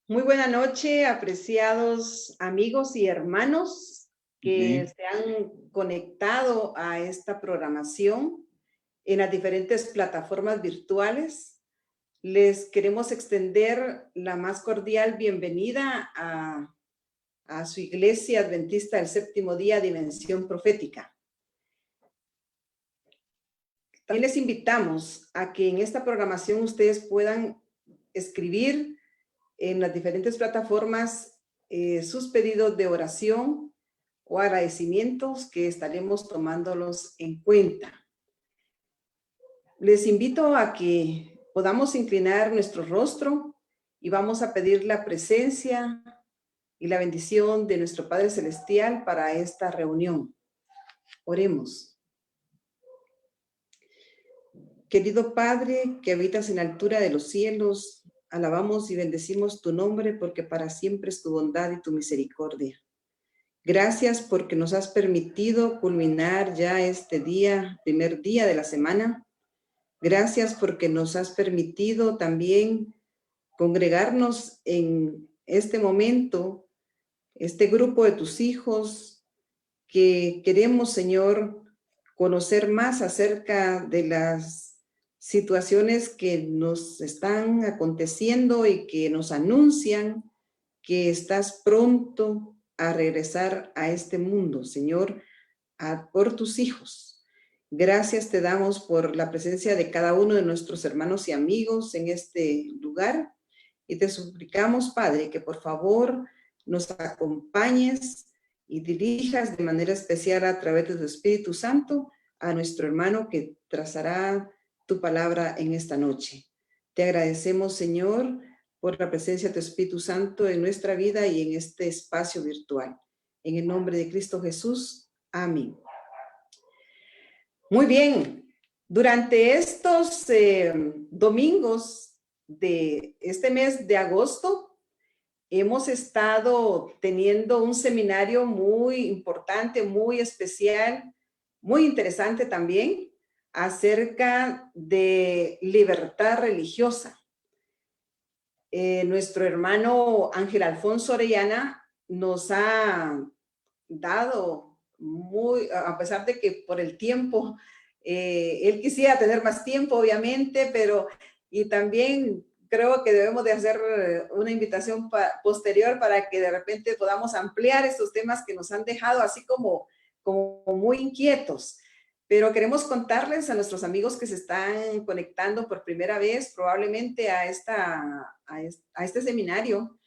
Muy buena noche, apreciados amigos y hermanos que Sí, se han conectado a esta programación en las diferentes plataformas virtuales. Les queremos extender la más cordial bienvenida a su iglesia adventista del séptimo día, Dimensión Profética. También les invitamos a que en esta programación ustedes puedan escribir en las diferentes plataformas sus pedidos de oración o agradecimientos que estaremos tomándolos en cuenta. Les invito a que podamos inclinar nuestro rostro y vamos a pedir la presencia y la bendición de nuestro Padre Celestial para esta reunión. Oremos. Querido Padre, que habitas en la altura de los cielos, alabamos y bendecimos tu nombre porque para siempre es tu bondad y tu misericordia. Gracias porque nos has permitido culminar ya este día, primer día de la semana. Gracias porque nos has permitido también congregarnos en este momento, este grupo de tus hijos, que queremos, Señor, conocer más acerca de las situaciones que nos están aconteciendo y que nos anuncian que estás pronto a regresar a este mundo, Señor, por tus hijos. Gracias te damos por la presencia de cada uno de nuestros hermanos y amigos en este lugar y te suplicamos, Padre, que por favor nos acompañes y dirijas de manera especial a través de tu Espíritu Santo a nuestro hermano que trazará tu palabra en esta noche. Te agradecemos, Señor, por la presencia de tu Espíritu Santo en nuestra vida y en este espacio virtual. En el nombre de Cristo Jesús. Amén. Muy bien. Durante estos domingos de este mes de agosto, hemos estado teniendo un seminario muy importante, muy especial, muy interesante también, acerca de libertad religiosa. Nuestro hermano Ángel Alfonso Orellana nos ha dado muy, a pesar de que por el tiempo, él quisiera tener más tiempo, obviamente, pero y también creo que debemos de hacer una invitación posterior para que de repente podamos ampliar estos temas que nos han dejado así como muy inquietos. Pero queremos contarles a nuestros amigos que se están conectando por primera vez, probablemente a este seminario,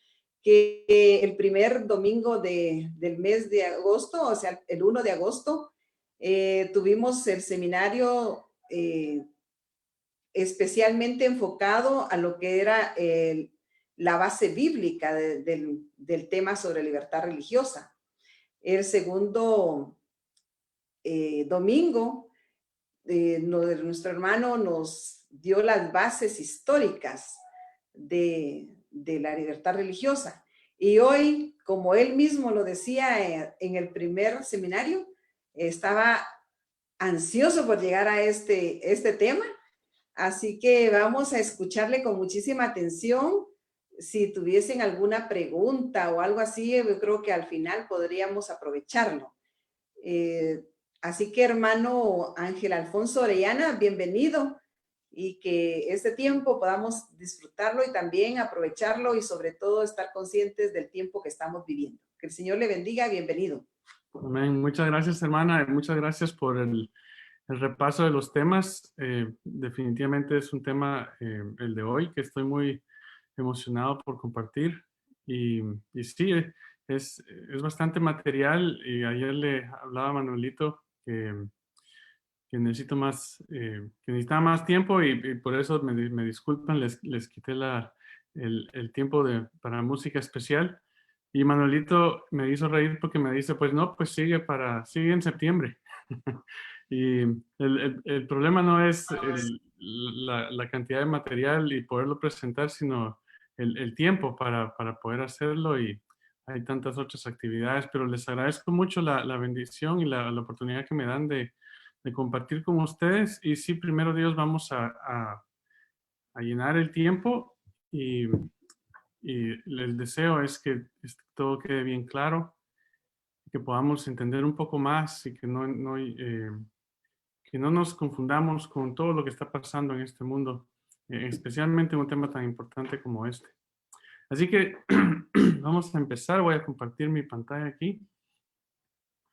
que el primer domingo del mes de agosto, o sea, el 1 de agosto, tuvimos el seminario especialmente enfocado a lo que era la base bíblica del tema sobre libertad religiosa. El segundo domingo, nuestro hermano nos dio las bases históricas de la libertad religiosa. Y hoy, como él mismo lo decía en el primer seminario, estaba ansioso por llegar a este tema. Así que vamos a escucharle con muchísima atención. Si tuviesen alguna pregunta o algo así, yo creo que al final podríamos aprovecharlo. Así que, hermano Ángel Alfonso Orellana, bienvenido, y que este tiempo podamos disfrutarlo y también aprovecharlo y sobre todo estar conscientes del tiempo que estamos viviendo. Que el Señor le bendiga, bienvenido. amén. Muchas gracias, hermana. Muchas gracias por el repaso de los temas. Definitivamente es un tema, el de hoy, que estoy muy emocionado por compartir. Y sí, es bastante material. Y ayer le hablaba a Manuelito que necesito más, que necesitaba más tiempo y por eso me disculpan, les quité el tiempo para música especial. Y Manuelito me hizo reír porque me dice, pues no, pues sigue en septiembre. Y el problema no es la cantidad de material y poderlo presentar, sino el tiempo para poder hacerlo y hay tantas otras actividades, pero les agradezco mucho la bendición y la oportunidad que me dan de compartir con ustedes. Y sí, primero Dios, vamos a llenar el tiempo y y el deseo es que todo quede bien claro, que podamos entender un poco más y que no nos confundamos con todo lo que está pasando en este mundo, especialmente en un tema tan importante como este. Así que vamos a empezar. Voy a compartir mi pantalla aquí.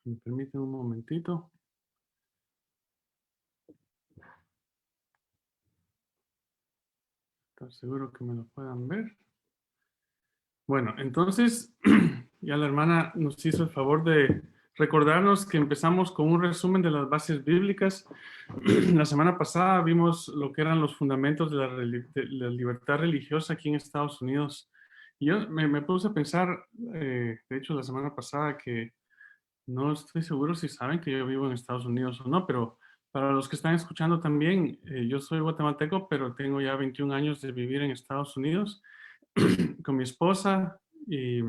¿Me permiten un momentito? Estoy seguro que me lo puedan ver. Bueno, entonces ya la hermana nos hizo el favor de recordarnos que empezamos con un resumen de las bases bíblicas. La semana pasada vimos lo que eran los fundamentos de la libertad religiosa aquí en Estados Unidos. Y yo me puse a pensar, de hecho, la semana pasada que no estoy seguro si saben que yo vivo en Estados Unidos o no, pero para los que están escuchando también, yo soy guatemalteco, pero tengo ya 21 años de vivir en Estados Unidos con mi esposa y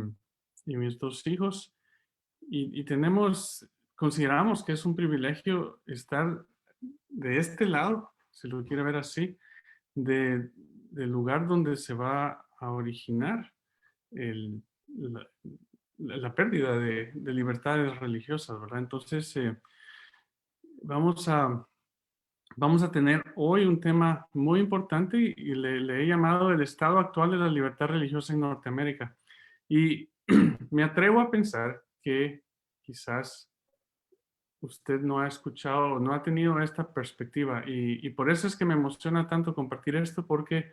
mis dos hijos. Y consideramos que es un privilegio estar de este lado, si lo quiere ver así, del lugar donde se va a originar el, la, la pérdida de libertades religiosas, ¿verdad? Entonces, vamos a, vamos a tener hoy un tema muy importante y le he llamado el estado actual de la libertad religiosa en Norteamérica. Y me atrevo a pensar que quizás usted no ha escuchado, no ha tenido esta perspectiva y por eso es que me emociona tanto compartir esto porque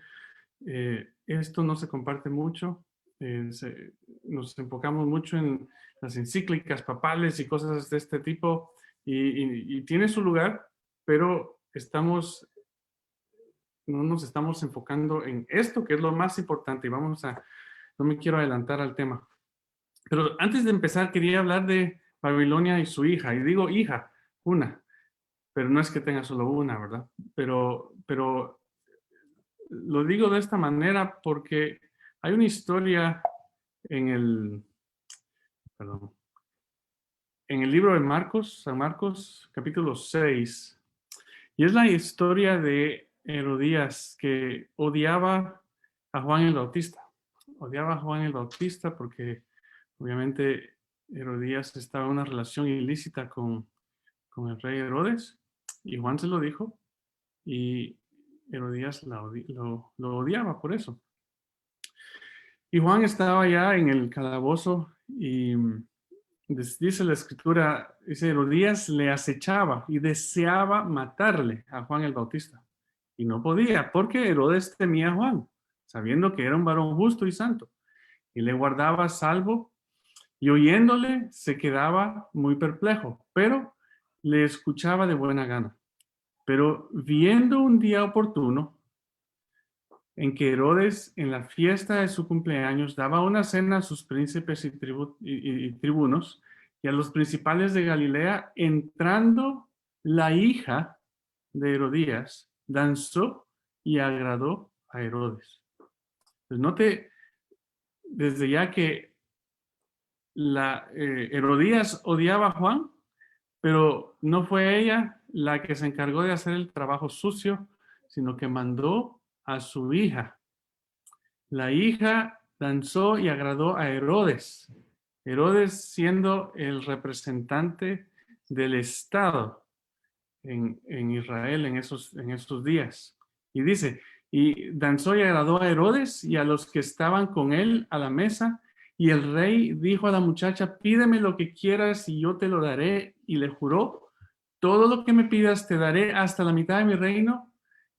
esto no se comparte mucho. Nos enfocamos mucho en las encíclicas papales y cosas de este tipo y tiene su lugar, pero no nos estamos enfocando en esto que es lo más importante y no me quiero adelantar al tema. Pero antes de empezar quería hablar de Babilonia y su hija, y digo hija, una, pero no es que tenga solo una, ¿verdad? Pero lo digo de esta manera porque hay una historia en perdón, en el libro de Marcos, San Marcos, capítulo 6, y es la historia de Herodías que odiaba a Juan el Bautista. Odiaba a Juan el Bautista porque obviamente Herodías estaba en una relación ilícita con el rey Herodes y Juan se lo dijo y Herodías lo odiaba por eso. Y Juan estaba ya en el calabozo y dice la escritura, dice Herodías le acechaba y deseaba matarle a Juan el Bautista. Y no podía porque Herodes temía a Juan, sabiendo que era un varón justo y santo. Y le guardaba salvo y oyéndole se quedaba muy perplejo, pero le escuchaba de buena gana. Pero viendo un día oportuno, en que Herodes, en la fiesta de su cumpleaños, daba una cena a sus príncipes y tribunos y a los principales de Galilea, entrando la hija de Herodías, danzó y agradó a Herodes. Pues note desde ya que Herodías odiaba a Juan, pero no fue ella la que se encargó de hacer el trabajo sucio, sino que mandó a su hija. La hija danzó y agradó a Herodes. Herodes siendo el representante del Estado en Israel en esos días. Y dice, y danzó y agradó a Herodes y a los que estaban con él a la mesa. Y el rey dijo a la muchacha, pídeme lo que quieras y yo te lo daré. Y le juró, todo lo que me pidas te daré hasta la mitad de mi reino.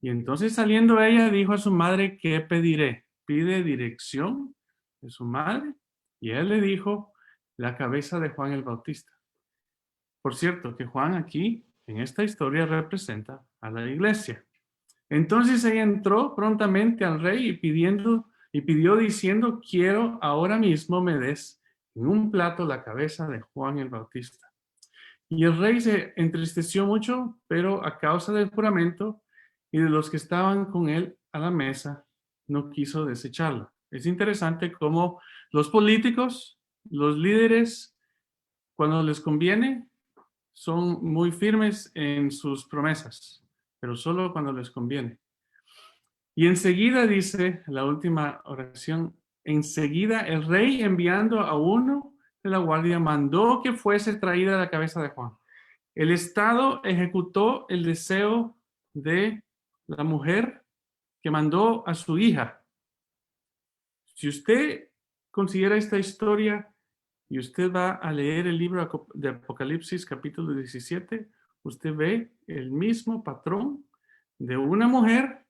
Y entonces saliendo ella dijo a su madre, ¿qué pediré? Pide dirección de su madre. Y él le dijo, la cabeza de Juan el Bautista. Por cierto, que Juan aquí, en esta historia, representa a la iglesia. Entonces ella entró prontamente al rey y pidió diciendo, quiero ahora mismo me des en un plato la cabeza de Juan el Bautista. Y el rey se entristeció mucho, pero a causa del juramento y de los que estaban con él a la mesa, no quiso desecharla. Es interesante cómo los políticos, los líderes, cuando les conviene, son muy firmes en sus promesas, pero solo cuando les conviene. Y enseguida dice la última oración, Enseguida el rey, enviando a uno de la guardia, mandó que fuese traída la cabeza de Juan. El Estado ejecutó el deseo de la mujer que mandó a su hija. Si usted considera esta historia y usted va a leer el libro de Apocalipsis capítulo 17, usted ve el mismo patrón de una mujer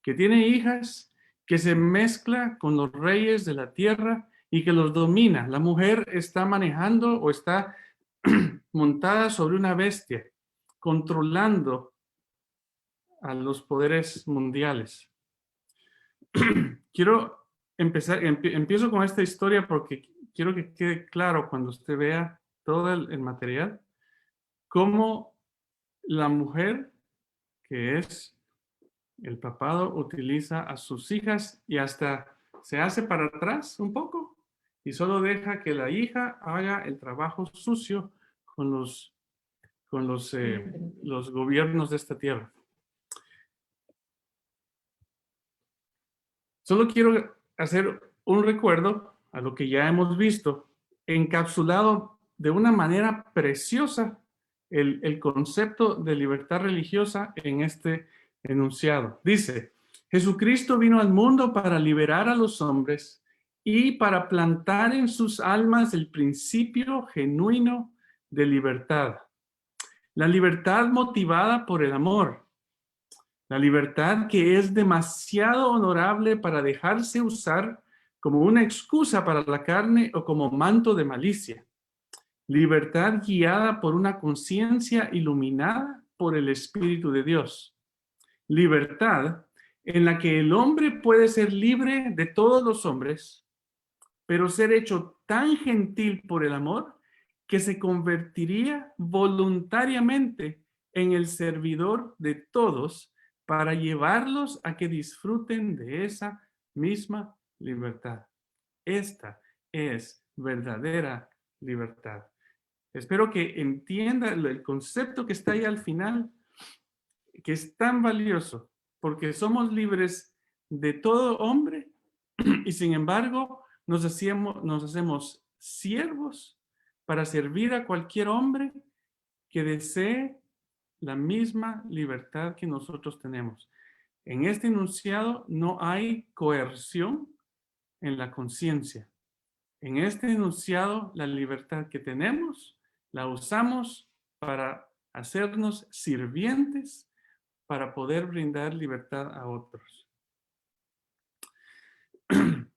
que tiene hijas, que se mezcla con los reyes de la tierra y que los domina. La mujer está manejando o está montada sobre una bestia, controlando a los poderes mundiales. Quiero empiezo con esta historia porque quiero que quede claro cuando usted vea todo el material, cómo la mujer, que es el papado, utiliza a sus hijas y hasta se hace para atrás un poco y solo deja que la hija haga el trabajo sucio con los gobiernos de esta tierra. Solo quiero hacer un recuerdo a lo que ya hemos visto, encapsulado de una manera preciosa el concepto de libertad religiosa en este enunciado. Dice, Jesucristo vino al mundo para liberar a los hombres y para plantar en sus almas el principio genuino de libertad. La libertad motivada por el amor. La libertad que es demasiado honorable para dejarse usar como una excusa para la carne o como manto de malicia. Libertad guiada por una conciencia iluminada por el Espíritu de Dios. Libertad en la que el hombre puede ser libre de todos los hombres, pero ser hecho tan gentil por el amor que se convertiría voluntariamente en el servidor de todos para llevarlos a que disfruten de esa misma libertad. Esta es verdadera libertad. Espero que entienda el concepto que está ahí al final, que es tan valioso, porque somos libres de todo hombre y sin embargo nos hacemos siervos para servir a cualquier hombre que desee la misma libertad que nosotros tenemos. En este enunciado no hay coerción en la conciencia. En este enunciado, la libertad que tenemos la usamos para hacernos sirvientes, para poder brindar libertad a otros.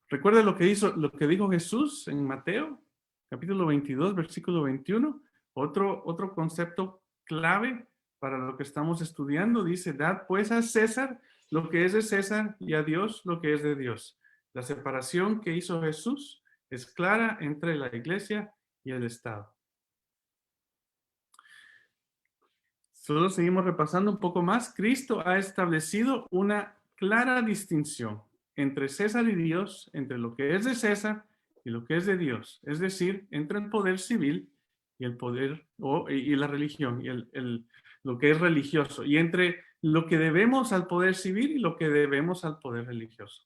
Recuerda lo que dijo Jesús en Mateo, capítulo 22, versículo 21. Otro concepto clave para lo que estamos estudiando. Dice, dad pues a César lo que es de César y a Dios lo que es de Dios. La separación que hizo Jesús es clara entre la iglesia y el Estado. Solo seguimos repasando un poco más. Cristo ha establecido una clara distinción entre César y Dios, entre lo que es de César y lo que es de Dios. Es decir, entre el poder civil y el poder y la religión, y lo que es religioso, y entre lo que debemos al poder civil y lo que debemos al poder religioso.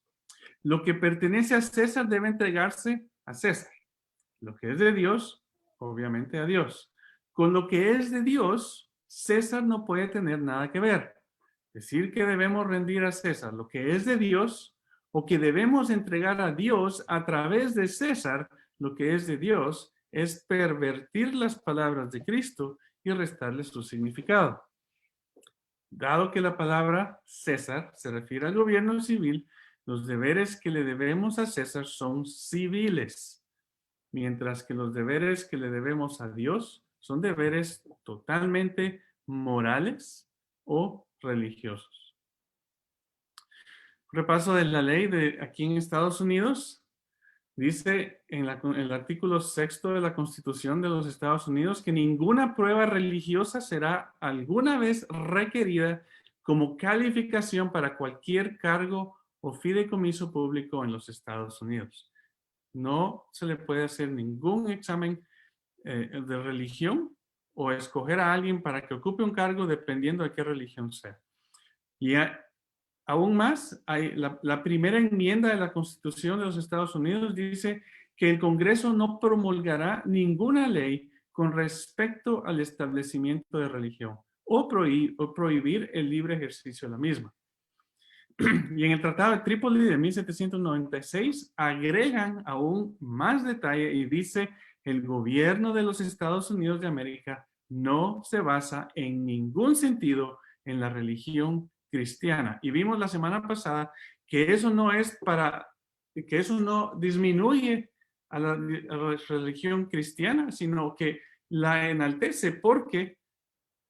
Lo que pertenece a César debe entregarse a César. Lo que es de Dios, obviamente a Dios. Con lo que es de Dios, César no puede tener nada que ver. Decir que debemos rendir a César lo que es de Dios o que debemos entregar a Dios a través de César lo que es de Dios es pervertir las palabras de Cristo y restarle su significado. Dado que la palabra César se refiere al gobierno civil, los deberes que le debemos a César son civiles, mientras que los deberes que le debemos a Dios son deberes totalmente morales o religiosos. Repaso de la ley de aquí en Estados Unidos. Dice en el artículo 6 de la Constitución de los Estados Unidos que ninguna prueba religiosa será alguna vez requerida como calificación para cualquier cargo o fideicomiso público en los Estados Unidos. No se le puede hacer ningún examen de religión o escoger a alguien para que ocupe un cargo dependiendo de qué religión sea. Y aún más, hay la primera enmienda de la Constitución de los Estados Unidos dice que el Congreso no promulgará ninguna ley con respecto al establecimiento de religión o prohibir el libre ejercicio de la misma. Y en el Tratado de Trípoli de 1796 agregan aún más detalle y dice: el gobierno de los Estados Unidos de América no se basa en ningún sentido en la religión cristiana. Y vimos la semana pasada que eso no es que eso no disminuye a la religión cristiana, sino que la enaltece porque,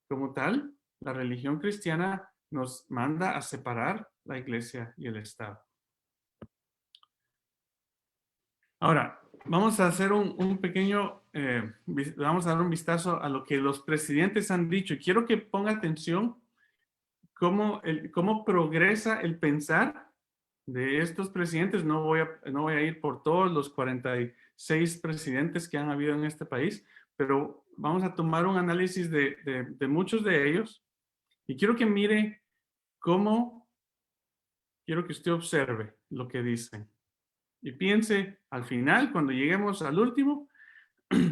como tal, la religión cristiana nos manda a separar la iglesia y el Estado. Ahora, vamos a hacer un pequeño, vamos a dar un vistazo a lo que los presidentes han dicho. Y quiero que ponga atención cómo progresa el pensar de estos presidentes. No voy a ir por todos los 46 presidentes que han habido en este país, pero vamos a tomar un análisis de muchos de ellos. Y quiero que mire quiero que usted observe lo que dicen. Y piense, al final, cuando lleguemos al último,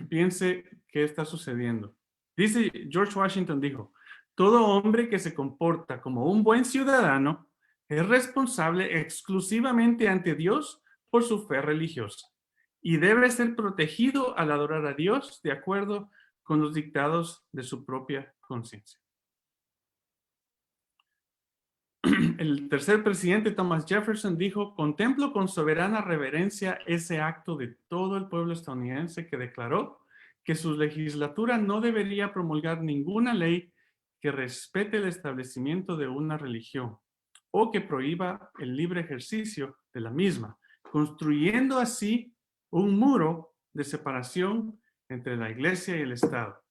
piense qué está sucediendo. Dice, George Washington dijo: todo hombre que se comporta como un buen ciudadano es responsable exclusivamente ante Dios por su fe religiosa y debe ser protegido al adorar a Dios de acuerdo con los dictados de su propia conciencia. El tercer presidente, Thomas Jefferson, dijo: contemplo con soberana reverencia ese acto de todo el pueblo estadounidense que declaró que su legislatura no debería promulgar ninguna ley que respete el establecimiento de una religión o que prohíba el libre ejercicio de la misma, construyendo así un muro de separación entre la iglesia y el Estado.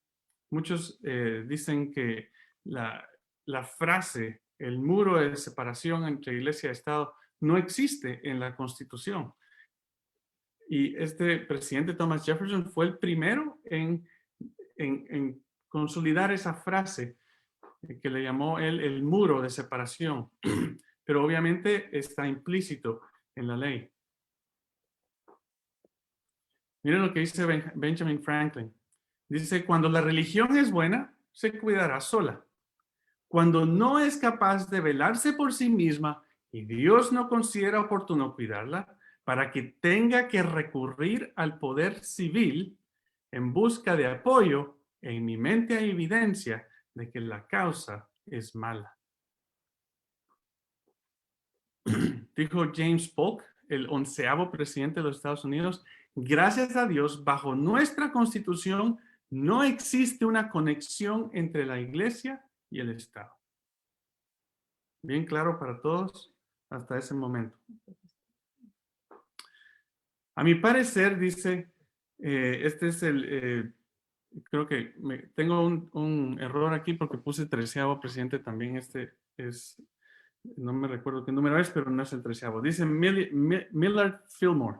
Muchos dicen que la frase, el muro de separación entre iglesia y Estado, no existe en la Constitución. Y este presidente Thomas Jefferson fue el primero en consolidar esa frase que le llamó él el muro de separación. Pero obviamente está implícito en la ley. Miren lo que dice Benjamin Franklin. Dice: cuando la religión es buena, se cuidará sola. Cuando no es capaz de velarse por sí misma y Dios no considera oportuno cuidarla, para que tenga que recurrir al poder civil en busca de apoyo, en mi mente hay evidencia de que la causa es mala. Dijo James Polk, el 11º presidente de los Estados Unidos: gracias a Dios, bajo nuestra Constitución no existe una conexión entre la iglesia y el Estado. Bien claro para todos hasta ese momento. A mi parecer, dice, este es creo que tengo un error aquí porque puse 13º presidente también. Este es, no me recuerdo qué número es, pero no es el 13º. Dice Millard Fillmore: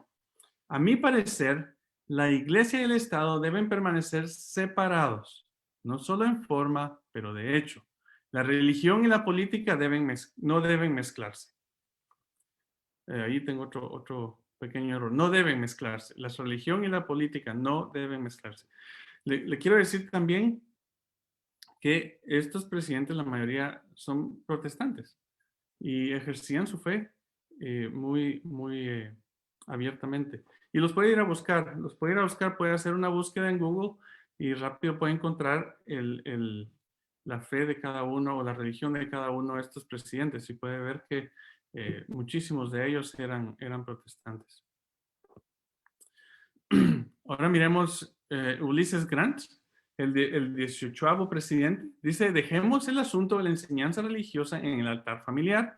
a mi parecer, la iglesia y el Estado deben permanecer separados, no solo en forma, pero de hecho. La religión y la política no deben mezclarse. Ahí tengo otro pequeño error. No deben mezclarse. La religión y la política no deben mezclarse. Le quiero decir también que estos presidentes, la mayoría, son protestantes y ejercían su fe muy abiertamente. Y los puede ir a buscar. Puede hacer una búsqueda en Google y rápido puede encontrar la fe de cada uno o la religión de cada uno de estos presidentes y puede ver que muchísimos de ellos eran protestantes. Ahora miremos Ulysses Grant, el 18º presidente. Dice: dejemos el asunto de la enseñanza religiosa en el altar familiar,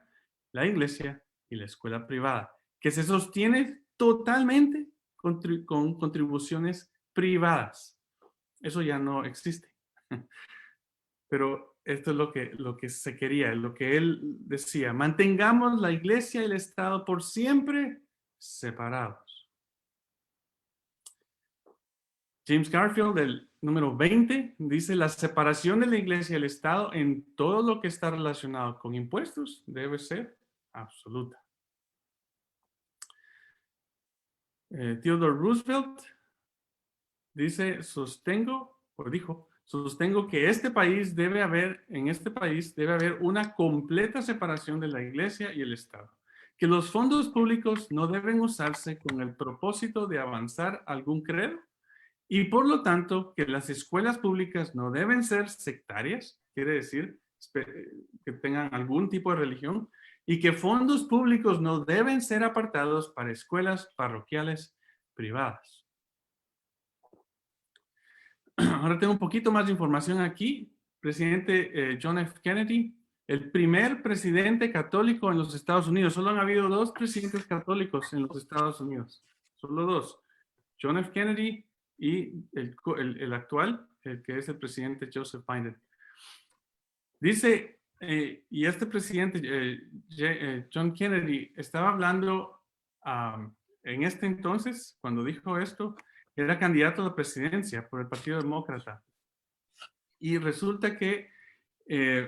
la iglesia y la escuela privada, que se sostiene totalmente con contribuciones privadas. Eso ya no existe. Pero esto es lo que se quería, lo que él decía: mantengamos la iglesia y el Estado por siempre separados. James Garfield, el número 20, dice: la separación de la iglesia y el Estado en todo lo que está relacionado con impuestos debe ser absoluta. Theodore Roosevelt dijo, sostengo que en este país debe haber una completa separación de la Iglesia y el Estado, que los fondos públicos no deben usarse con el propósito de avanzar algún credo y por lo tanto que las escuelas públicas no deben ser sectarias, quiere decir que tengan algún tipo de religión, y que fondos públicos no deben ser apartados para escuelas parroquiales privadas. Ahora tengo un poquito más de información aquí. Presidente John F. Kennedy, el primer presidente católico en los Estados Unidos. Solo han habido 2 presidentes católicos en los Estados Unidos. Solo 2. John F. Kennedy y el actual, el que es el presidente Joseph Biden. Dice, y este presidente, John Kennedy, estaba hablando en este entonces, cuando dijo esto, era candidato a la presidencia por el Partido Demócrata. Y resulta que,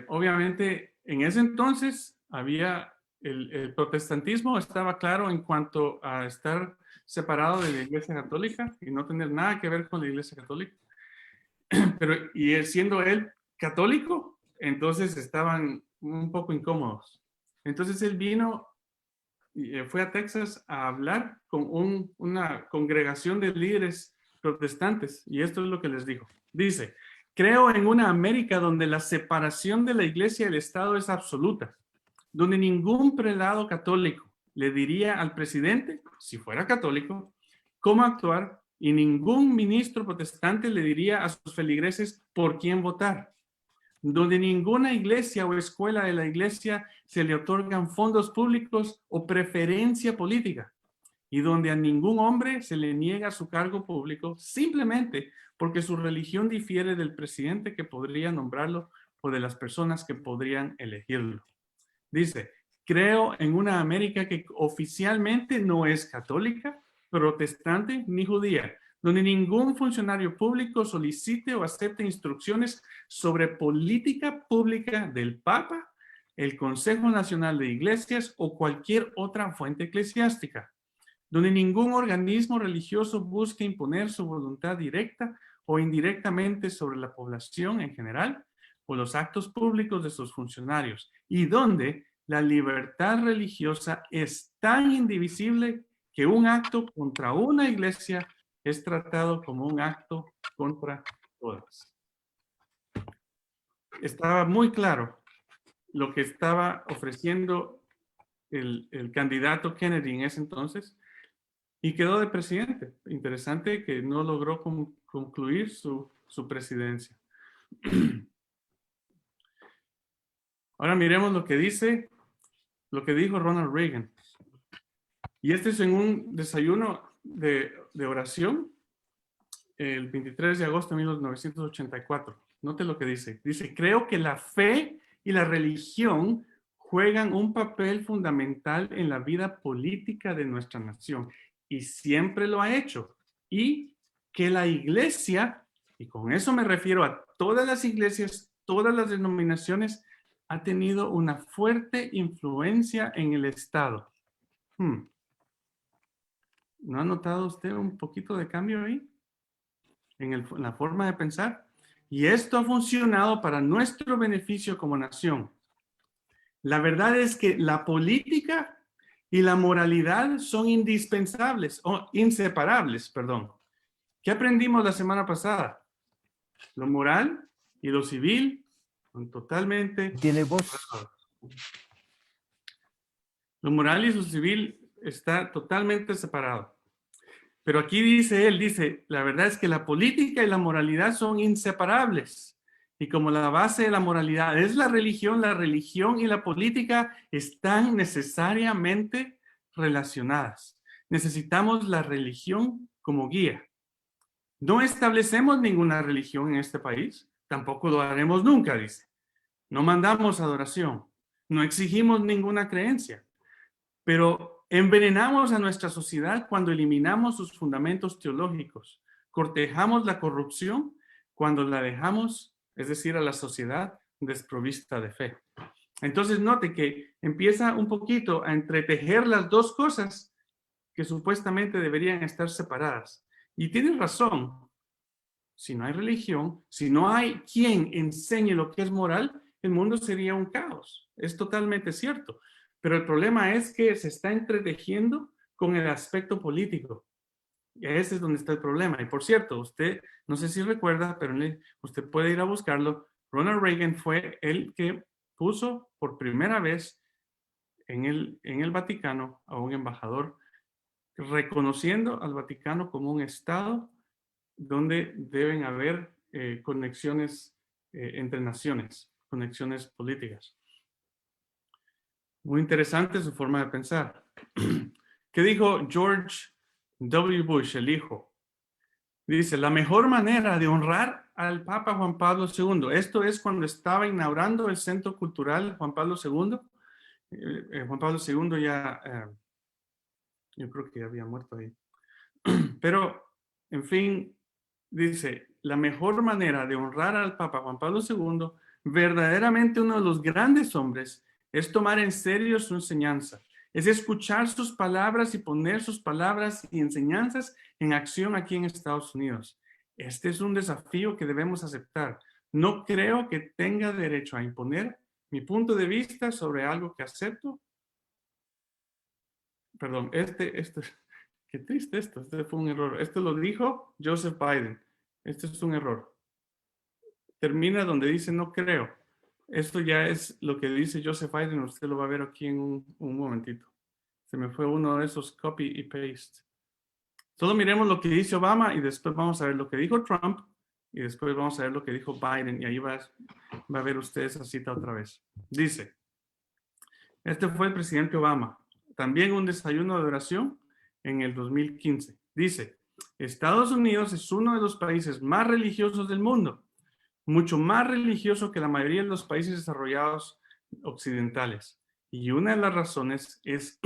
obviamente, en ese entonces había el protestantismo estaba claro en cuanto a estar separado de la Iglesia Católica y no tener nada que ver con la Iglesia Católica. Pero, y siendo él católico, entonces estaban un poco incómodos. Entonces él vino y fue a Texas a hablar con una congregación de líderes protestantes. Y esto es lo que les dijo. Dice, creo en una América donde la separación de la Iglesia y el Estado es absoluta, donde ningún prelado católico le diría al presidente, si fuera católico, cómo actuar, y ningún ministro protestante le diría a sus feligreses por quién votar, donde ninguna iglesia o escuela de la iglesia se le otorgan fondos públicos o preferencia política, y donde a ningún hombre se le niega su cargo público simplemente porque su religión difiere del presidente que podría nombrarlo o de las personas que podrían elegirlo. Dice, creo en una América que oficialmente no es católica, protestante ni judía, donde ningún funcionario público solicite o acepte instrucciones sobre política pública del Papa, el Consejo Nacional de Iglesias o cualquier otra fuente eclesiástica, donde ningún organismo religioso busque imponer su voluntad directa o indirectamente sobre la población en general o los actos públicos de sus funcionarios, y donde la libertad religiosa es tan indivisible que un acto contra una iglesia es tratado como un acto contra todas. Estaba muy claro lo que estaba ofreciendo el candidato Kennedy en ese entonces y quedó de presidente. Interesante que no logró concluir su presidencia. Ahora miremos lo que dijo Ronald Reagan. Y este es en un desayuno de oración el 23 de agosto de 1984. Note lo que dice. Dice, creo que la fe y la religión juegan un papel fundamental en la vida política de nuestra nación y siempre lo ha hecho. Y que la iglesia, y con eso me refiero a todas las iglesias, todas las denominaciones, ha tenido una fuerte influencia en el Estado. ¿No ha notado usted un poquito de cambio ahí? En la forma de pensar. Y esto ha funcionado para nuestro beneficio como nación. La verdad es que la política y la moralidad son indispensables, o inseparables, perdón. ¿Qué aprendimos la semana pasada? Lo moral y lo civil son totalmente... Tiene voz. Lo moral y lo civil está totalmente separado. Pero aquí dice, la verdad es que la política y la moralidad son inseparables. Y como la base de la moralidad es la religión y la política están necesariamente relacionadas. Necesitamos la religión como guía. No establecemos ninguna religión en este país, tampoco lo haremos nunca, dice. No mandamos adoración, no exigimos ninguna creencia, pero envenenamos a nuestra sociedad cuando eliminamos sus fundamentos teológicos, cortejamos la corrupción cuando la dejamos, es decir, a la sociedad desprovista de fe. Entonces note que empieza un poquito a entretejer las dos cosas que supuestamente deberían estar separadas. Y tiene razón. Si no hay religión, si no hay quien enseñe lo que es moral, el mundo sería un caos. Es totalmente cierto. Pero el problema es que se está entretejiendo con el aspecto político. Y ese es donde está el problema. Y por cierto, usted, no sé si recuerda, pero usted puede ir a buscarlo. Ronald Reagan fue el que puso por primera vez en el Vaticano a un embajador, reconociendo al Vaticano como un Estado donde deben haber conexiones entre naciones, conexiones políticas. Muy interesante su forma de pensar. ¿Qué dijo George W. Bush, el hijo? Dice, la mejor manera de honrar al Papa Juan Pablo II, esto es cuando estaba inaugurando el Centro Cultural Juan Pablo II. Juan Pablo II ya, yo creo que ya había muerto ahí. Pero, en fin, dice, la mejor manera de honrar al Papa Juan Pablo II, verdaderamente uno de los grandes hombres, es tomar en serio su enseñanza, es escuchar sus palabras y poner sus palabras y enseñanzas en acción aquí en Estados Unidos. Este es un desafío que debemos aceptar. No creo que tenga derecho a imponer mi punto de vista sobre algo que acepto. Perdón, qué triste esto, este fue un error. Esto lo dijo Joseph Biden. Este es un error. Termina donde dice no creo. Esto ya es lo que dice Joseph Biden. Usted lo va a ver aquí en un momentito. Se me fue uno de esos copy y paste. Solo miremos lo que dice Obama y después vamos a ver lo que dijo Trump y después vamos a ver lo que dijo Biden y ahí va a ver usted esa cita otra vez. Dice, este fue el presidente Obama. También un desayuno de oración en el 2015. Dice, Estados Unidos es uno de los países más religiosos del mundo, mucho más religioso que la mayoría de los países desarrollados occidentales. Y una de las razones es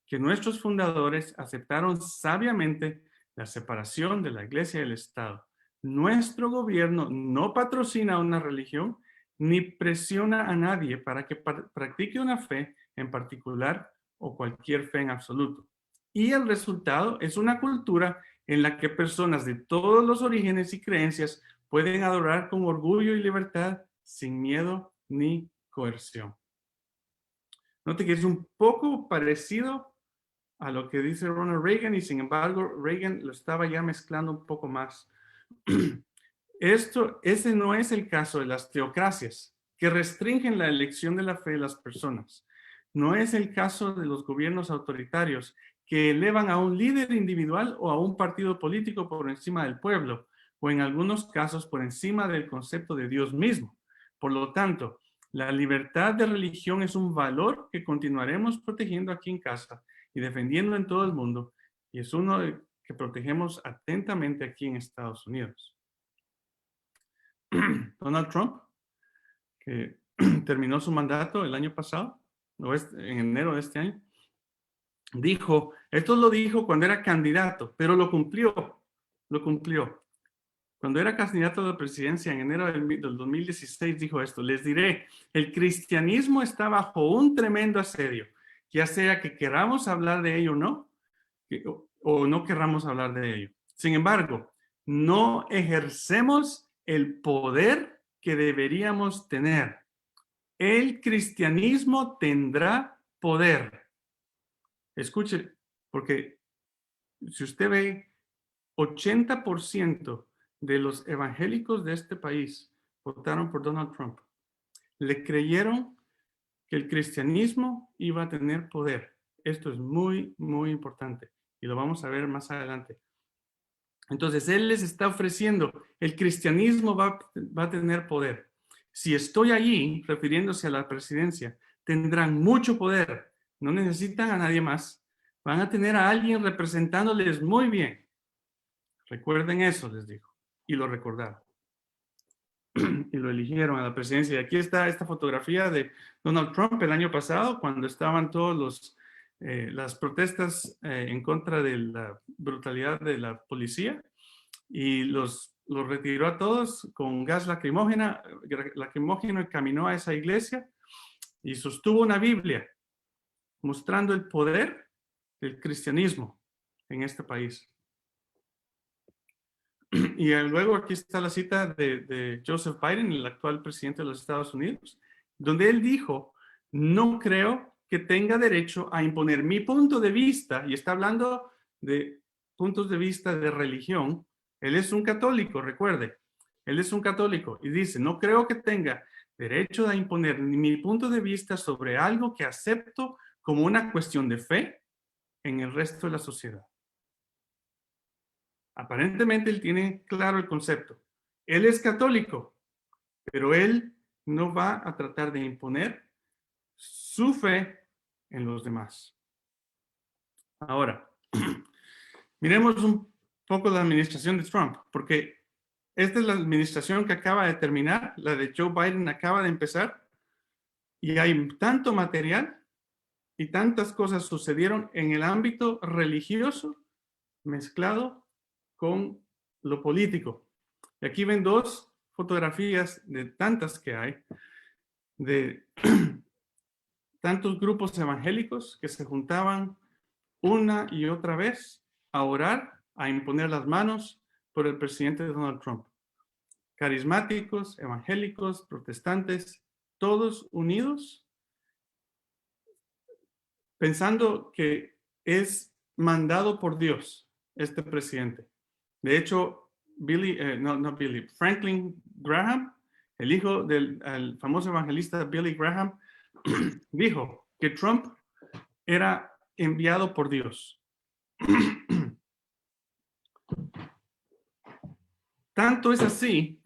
que nuestros fundadores aceptaron sabiamente la separación de la iglesia y el Estado. Nuestro gobierno no patrocina una religión ni presiona a nadie para que practique una fe en particular o cualquier fe en absoluto. Y el resultado es una cultura en la que personas de todos los orígenes y creencias pueden adorar con orgullo y libertad sin miedo ni coerción. Note que es un poco parecido a lo que dice Ronald Reagan y sin embargo Reagan lo estaba ya mezclando un poco más. Ese no es el caso de las teocracias que restringen la elección de la fe de las personas. No es el caso de los gobiernos autoritarios que elevan a un líder individual o a un partido político por encima del pueblo o en algunos casos por encima del concepto de Dios mismo. Por lo tanto, la libertad de religión es un valor que continuaremos protegiendo aquí en casa y defendiendo en todo el mundo y es uno que protegemos atentamente aquí en Estados Unidos. Donald Trump, que terminó su mandato el año pasado, o en enero de este año, dijo, esto lo dijo cuando era candidato, pero lo cumplió. Cuando era candidato a la presidencia en enero del 2016 dijo esto, les diré, el cristianismo está bajo un tremendo asedio, ya sea que queramos hablar de ello o no queramos hablar de ello. Sin embargo, no ejercemos el poder que deberíamos tener. El cristianismo tendrá poder. Escuche, porque si usted ve, 80% de los evangélicos de este país votaron por Donald Trump. Le creyeron que el cristianismo iba a tener poder. Esto es muy, muy importante y lo vamos a ver más adelante. Entonces, él les está ofreciendo, el cristianismo va a tener poder. Si estoy allí, refiriéndose a la presidencia, tendrán mucho poder. No necesitan a nadie más. Van a tener a alguien representándoles muy bien. Recuerden eso, les dijo. Y lo recordaron. Y lo eligieron a la presidencia. Y aquí está esta fotografía de Donald Trump el año pasado, cuando estaban todos las protestas en contra de la brutalidad de la policía. Y los retiró a todos con gas lacrimógeno y caminó a esa iglesia y sostuvo una Biblia mostrando el poder del cristianismo en este país. Y luego aquí está la cita de Joseph Biden, el actual presidente de los Estados Unidos, donde él dijo, no creo que tenga derecho a imponer mi punto de vista, y está hablando de puntos de vista de religión. Él es un católico, recuerde, él es un católico, y dice, no creo que tenga derecho a imponer mi punto de vista sobre algo que acepto como una cuestión de fe en el resto de la sociedad. Aparentemente él tiene claro el concepto. Él es católico, pero él no va a tratar de imponer su fe en los demás. Ahora, miremos un poco la administración de Trump, porque esta es la administración que acaba de terminar, la de Joe Biden acaba de empezar, y hay tanto material y tantas cosas sucedieron en el ámbito religioso mezclado con lo político. Y aquí ven dos fotografías de tantas que hay, de tantos grupos evangélicos que se juntaban una y otra vez a orar, a imponer las manos por el presidente Donald Trump. Carismáticos, evangélicos, protestantes, todos unidos, pensando que es mandado por Dios este presidente. De hecho, Franklin Graham, el hijo del famoso evangelista Billy Graham, dijo que Trump era enviado por Dios. Tanto es así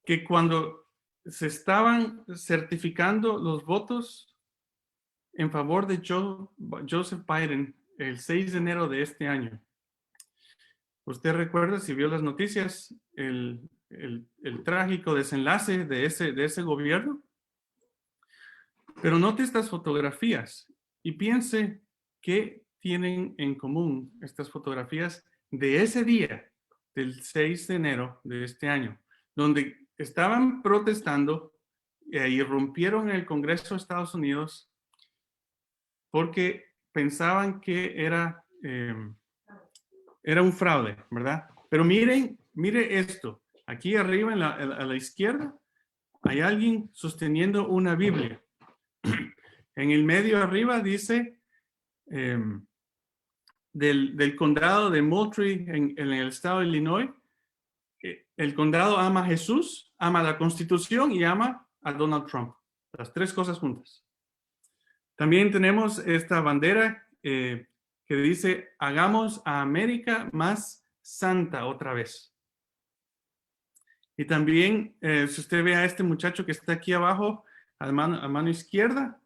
que cuando se estaban certificando los votos en favor de Joseph Biden el 6 de enero de este año, usted recuerda, si vio las noticias, el trágico desenlace de ese gobierno. Pero note estas fotografías y piense qué tienen en común estas fotografías de ese día, del 6 de enero de este año, donde estaban protestando y irrumpieron en el Congreso de Estados Unidos porque pensaban que era un fraude, ¿verdad? Pero mire esto. Aquí arriba a la izquierda hay alguien sosteniendo una Biblia. En el medio arriba dice del condado de Moultrie en el estado de Illinois. El condado ama a Jesús, ama la Constitución y ama a Donald Trump. Las tres cosas juntas. También tenemos esta bandera que dice, hagamos a América más santa otra vez. Y también, si usted ve a este muchacho que está aquí abajo, a mano izquierda,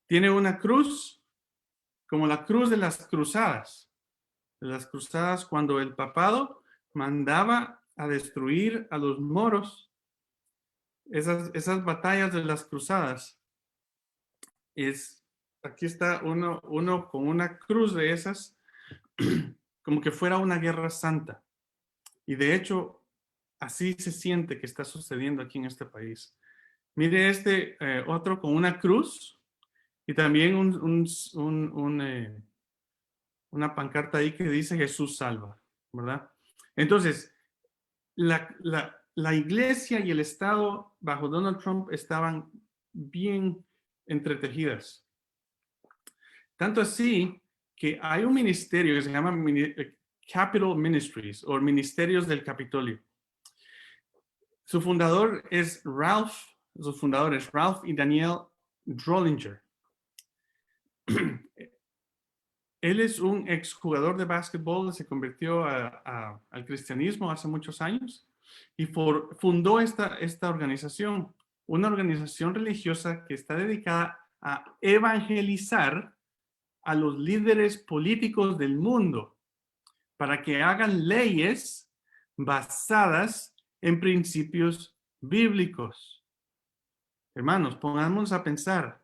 tiene una cruz, como la cruz de las cruzadas. De las cruzadas cuando el papado mandaba a destruir a los moros. Esas batallas de las cruzadas. Aquí está uno con una cruz de esas, como que fuera una guerra santa. Y de hecho, así se siente que está sucediendo aquí en este país. Mire otro con una cruz y también una pancarta ahí que dice Jesús salva, ¿verdad? Entonces, la iglesia y el Estado bajo Donald Trump estaban bien entretejidas. Tanto así que hay un ministerio que se llama Capitol Ministries o Ministerios del Capitolio. Su fundador es Ralph y Daniel Drollinger. Él es un exjugador de básquetbol, se convirtió al cristianismo hace muchos años y fundó esta organización, una organización religiosa que está dedicada a evangelizar a los líderes políticos del mundo para que hagan leyes basadas en principios bíblicos. Hermanos, pongámonos a pensar,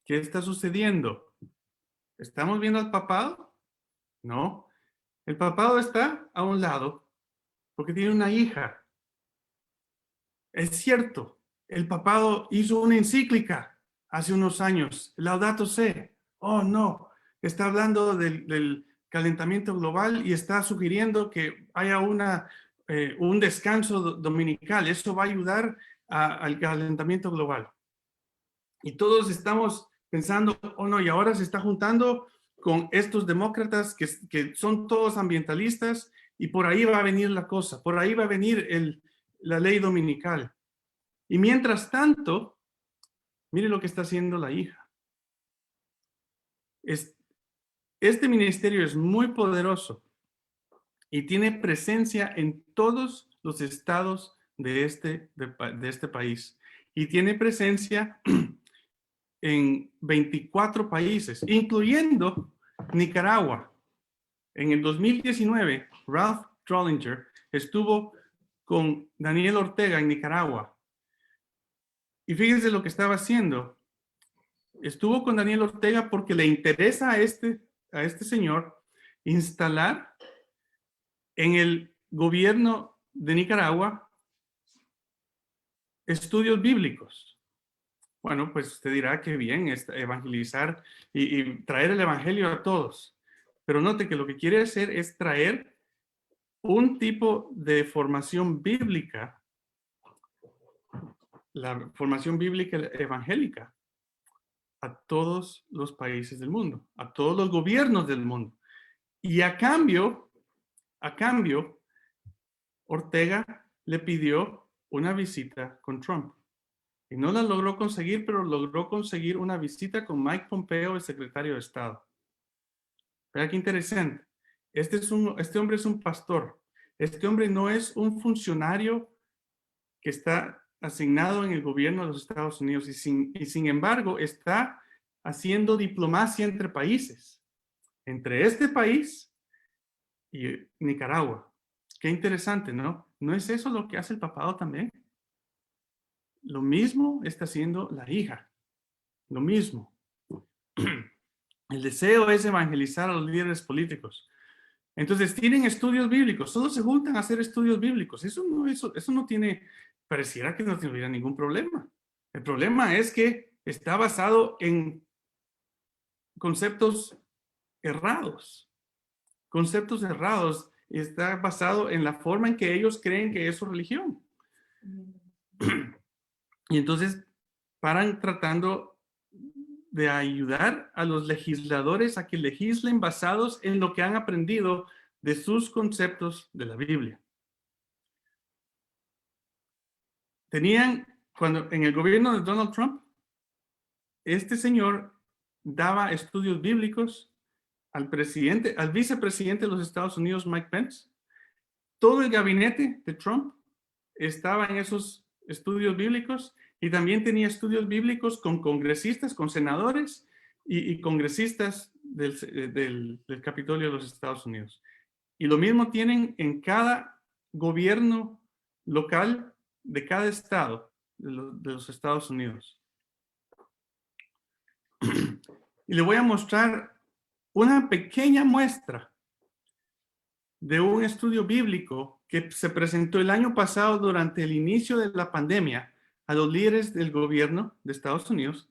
¿qué está sucediendo? ¿Estamos viendo al papado? No. El papado está a un lado porque tiene una hija. Es cierto, el papado hizo una encíclica hace unos años, Laudato Si, oh no, está hablando del calentamiento global y está sugiriendo que haya un descanso dominical. Eso va a ayudar al calentamiento global. Y todos estamos pensando, oh no, y ahora se está juntando con estos demócratas que son todos ambientalistas y por ahí va a venir la cosa, por ahí va a venir la ley dominical. Y mientras tanto, mire lo que está haciendo la hija. Este ministerio es muy poderoso y tiene presencia en todos los estados de este país. Y tiene presencia en 24 países, incluyendo Nicaragua. En el 2019, Ralph Drollinger estuvo con Daniel Ortega en Nicaragua. Y fíjense lo que estaba haciendo. Estuvo con Daniel Ortega porque le interesa a este señor instalar en el gobierno de Nicaragua estudios bíblicos. Bueno, pues usted dirá que bien es evangelizar y traer el evangelio a todos. Pero note que lo que quiere hacer es traer un tipo de formación bíblica, la formación bíblica evangélica, a todos los países del mundo, a todos los gobiernos del mundo. Y a cambio, Ortega le pidió una visita con Trump. Y no la logró conseguir, pero logró conseguir una visita con Mike Pompeo, el secretario de Estado. Vea qué interesante. Este hombre es un pastor. Este hombre no es un funcionario que está asignado en el gobierno de los Estados Unidos y sin embargo está haciendo diplomacia entre países, entre este país y Nicaragua. Qué interesante, ¿no? ¿No es eso lo que hace el papado también? Lo mismo está haciendo la hija. Lo mismo. El deseo es evangelizar a los líderes políticos. Entonces tienen estudios bíblicos, solo se juntan a hacer estudios bíblicos. Eso no tiene, pareciera que no tuviera ningún problema. El problema es que está basado en conceptos errados. Conceptos errados. Está basado en la forma en que ellos creen que es su religión. Y entonces paran tratando de ayudar a los legisladores a que legislen basados en lo que han aprendido de sus conceptos de la Biblia. Cuando en el gobierno de Donald Trump, este señor daba estudios bíblicos al vicepresidente de los Estados Unidos, Mike Pence. Todo el gabinete de Trump estaba en esos estudios bíblicos y también tenía estudios bíblicos con congresistas, con senadores y congresistas del Capitolio de los Estados Unidos. Y lo mismo tienen en cada gobierno local de cada estado de los Estados Unidos. Y le voy a mostrar una pequeña muestra de un estudio bíblico que se presentó el año pasado durante el inicio de la pandemia a los líderes del gobierno de Estados Unidos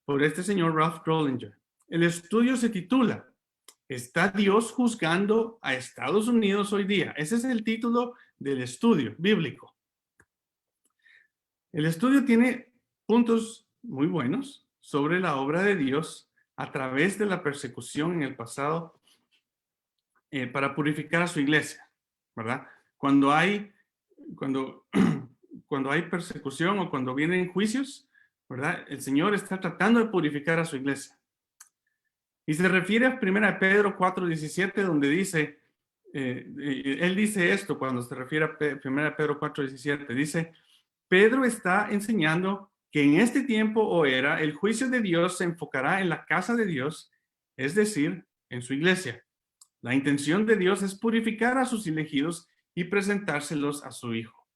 por este señor Ralph Drollinger. El estudio se titula ¿Está Dios juzgando a Estados Unidos hoy día? Ese es el título del estudio bíblico. El estudio tiene puntos muy buenos sobre la obra de Dios a través de la persecución en el pasado para purificar a su iglesia, ¿verdad? Cuando hay persecución o cuando vienen juicios, ¿verdad? El Señor está tratando de purificar a su iglesia. Y se refiere a 1 Pedro 4:17, donde dice, él dice esto cuando se refiere a 1 Pedro 4:17, dice, Pedro está enseñando que en este tiempo o era el juicio de Dios se enfocará en la casa de Dios, es decir, en su iglesia. La intención de Dios es purificar a sus elegidos y presentárselos a su Hijo.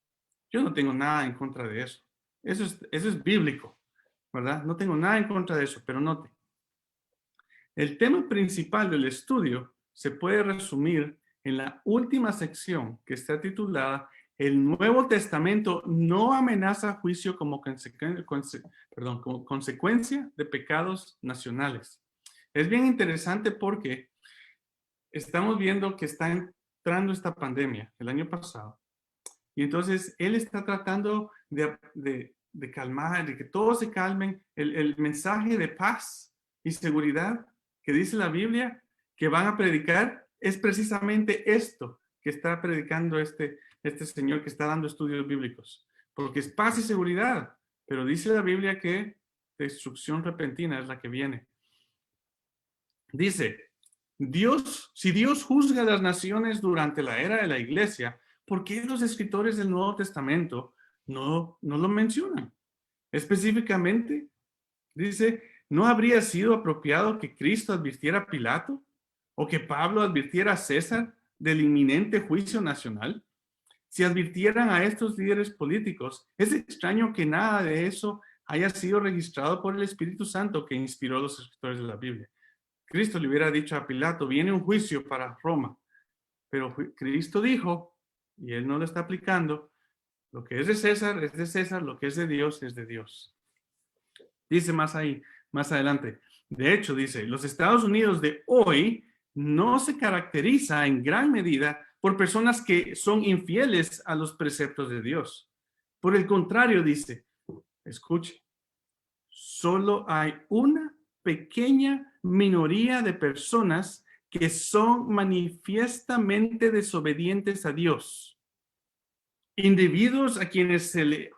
Yo no tengo nada en contra de eso. Eso es bíblico, ¿verdad? No tengo nada en contra de eso, pero note. El tema principal del estudio se puede resumir en la última sección que está titulada El Nuevo Testamento no amenaza juicio como consecuencia de pecados nacionales. Es bien interesante porque estamos viendo que está entrando esta pandemia el año pasado. Y entonces él está tratando de calmar, de que todos se calmen. El mensaje de paz y seguridad que dice la Biblia que van a predicar es precisamente esto que está predicando este señor que está dando estudios bíblicos. Porque es paz y seguridad, pero dice la Biblia que destrucción repentina es la que viene. Dice, si Dios juzga a las naciones durante la era de la iglesia, ¿por qué los escritores del Nuevo Testamento no lo mencionan? Específicamente, dice, ¿no habría sido apropiado que Cristo advirtiera a Pilato o que Pablo advirtiera a César del inminente juicio nacional? Si advirtieran a estos líderes políticos, es extraño que nada de eso haya sido registrado por el Espíritu Santo que inspiró a los escritores de la Biblia. Cristo le hubiera dicho a Pilato, viene un juicio para Roma, pero Cristo dijo, y él no lo está aplicando, lo que es de César, lo que es de Dios es de Dios. Dice más adelante, de hecho dice, los Estados Unidos de hoy no se caracteriza en gran medida por personas que son infieles a los preceptos de Dios. Por el contrario, dice, escuche, solo hay una pequeña minoría de personas que son manifiestamente desobedientes a Dios. Individuos a quienes se le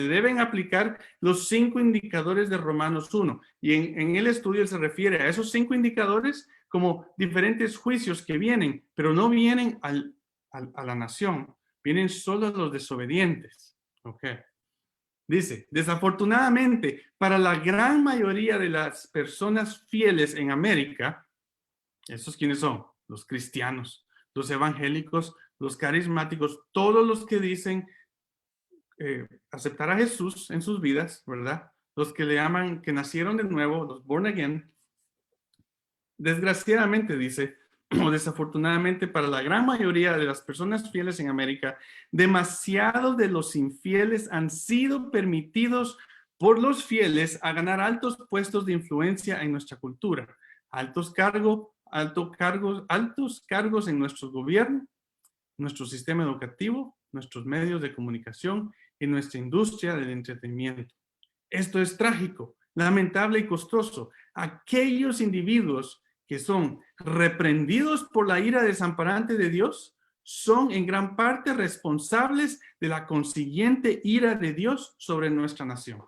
deben aplicar los 5 indicadores de Romanos 1. Y en el estudio se refiere a esos 5 indicadores como diferentes juicios que vienen, pero no vienen a la nación, vienen solo a los desobedientes. Ok. Dice, desafortunadamente, para la gran mayoría de las personas fieles en América, ¿esos quiénes son? Los cristianos, los evangélicos, los carismáticos, todos los que dicen aceptar a Jesús en sus vidas, ¿verdad? Los que le llaman, que nacieron de nuevo, los born again. Desgraciadamente, dice, o desafortunadamente para la gran mayoría de las personas fieles en América, demasiados de los infieles han sido permitidos por los fieles a ganar altos puestos de influencia en nuestra cultura, altos cargos en nuestro gobierno, nuestro sistema educativo, nuestros medios de comunicación y nuestra industria del entretenimiento. Esto es trágico, lamentable y costoso. Aquellos individuos que son reprendidos por la ira desamparante de Dios son en gran parte responsables de la consiguiente ira de Dios sobre nuestra nación.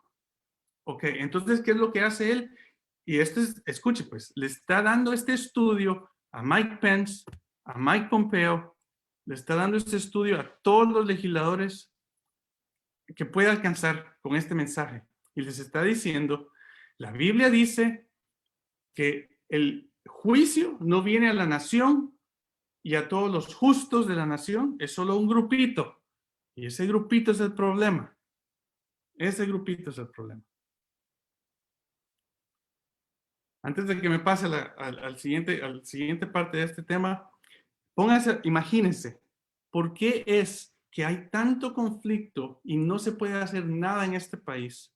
Ok, entonces, ¿qué es lo que hace él? Y escuche pues, le está dando este estudio a Mike Pence, a Mike Pompeo, le está dando este estudio a todos los legisladores que puede alcanzar con este mensaje. Y les está diciendo, la Biblia dice que el juicio no viene a la nación y a todos los justos de la nación, es solo un grupito. Y ese grupito es el problema. Ese grupito es el problema. Antes de que me pase al siguiente parte de este tema, imagínense, ¿por qué es que hay tanto conflicto y no se puede hacer nada en este país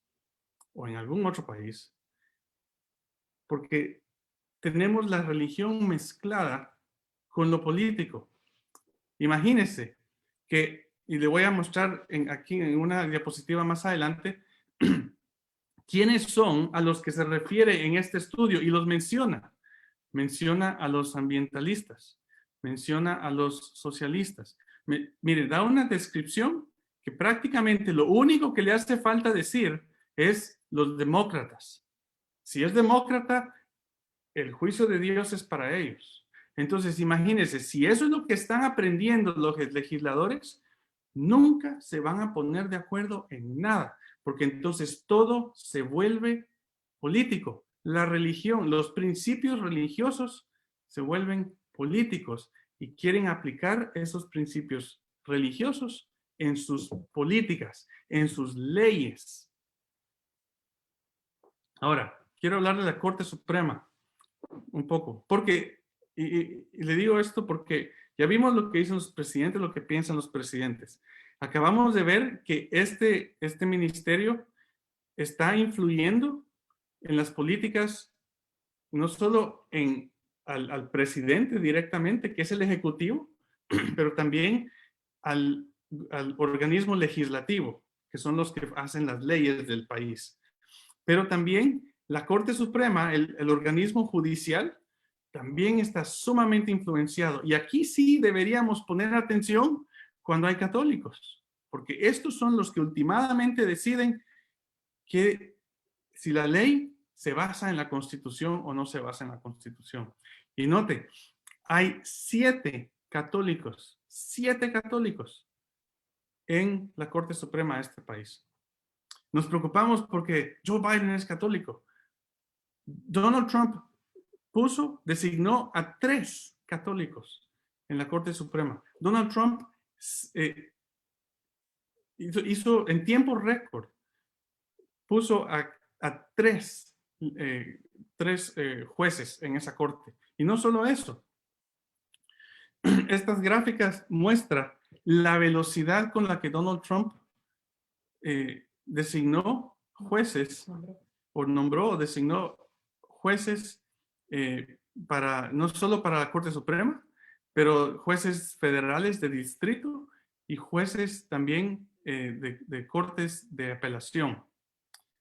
o en algún otro país? Porque tenemos la religión mezclada con lo político. Imagínense que, y le voy a mostrar aquí en una diapositiva más adelante, quiénes son a los que se refiere en este estudio y los menciona. Menciona a los ambientalistas, menciona a los socialistas. Mire, da una descripción que prácticamente lo único que le hace falta decir es los demócratas. Si es demócrata, el juicio de Dios es para ellos. Entonces, imagínense, si eso es lo que están aprendiendo los legisladores, nunca se van a poner de acuerdo en nada, porque entonces todo se vuelve político. La religión, los principios religiosos se vuelven políticos y quieren aplicar esos principios religiosos en sus políticas, en sus leyes. Ahora, quiero hablar de la Corte Suprema un poco, porque, y le digo esto porque ya vimos lo que dicen los presidentes, lo que piensan los presidentes. Acabamos de ver que este ministerio está influyendo en las políticas, no solo al presidente directamente, que es el ejecutivo, pero también al organismo legislativo, que son los que hacen las leyes del país. Pero también la Corte Suprema, el organismo judicial, también está sumamente influenciado. Y aquí sí deberíamos poner atención cuando hay católicos, porque estos son los que últimamente deciden que si la ley se basa en la Constitución o no se basa en la Constitución. Y note, hay 7 católicos en la Corte Suprema de este país. Nos preocupamos porque Joe Biden es católico. Donald Trump designó a 3 católicos en la Corte Suprema. Donald Trump hizo en tiempo récord, puso a 3 jueces en esa corte. Y no solo eso. Estas gráficas muestran la velocidad con la que Donald Trump designó jueces, o nombró o designó jueces no solo para la Corte Suprema, pero jueces federales de distrito y jueces también de cortes de apelación.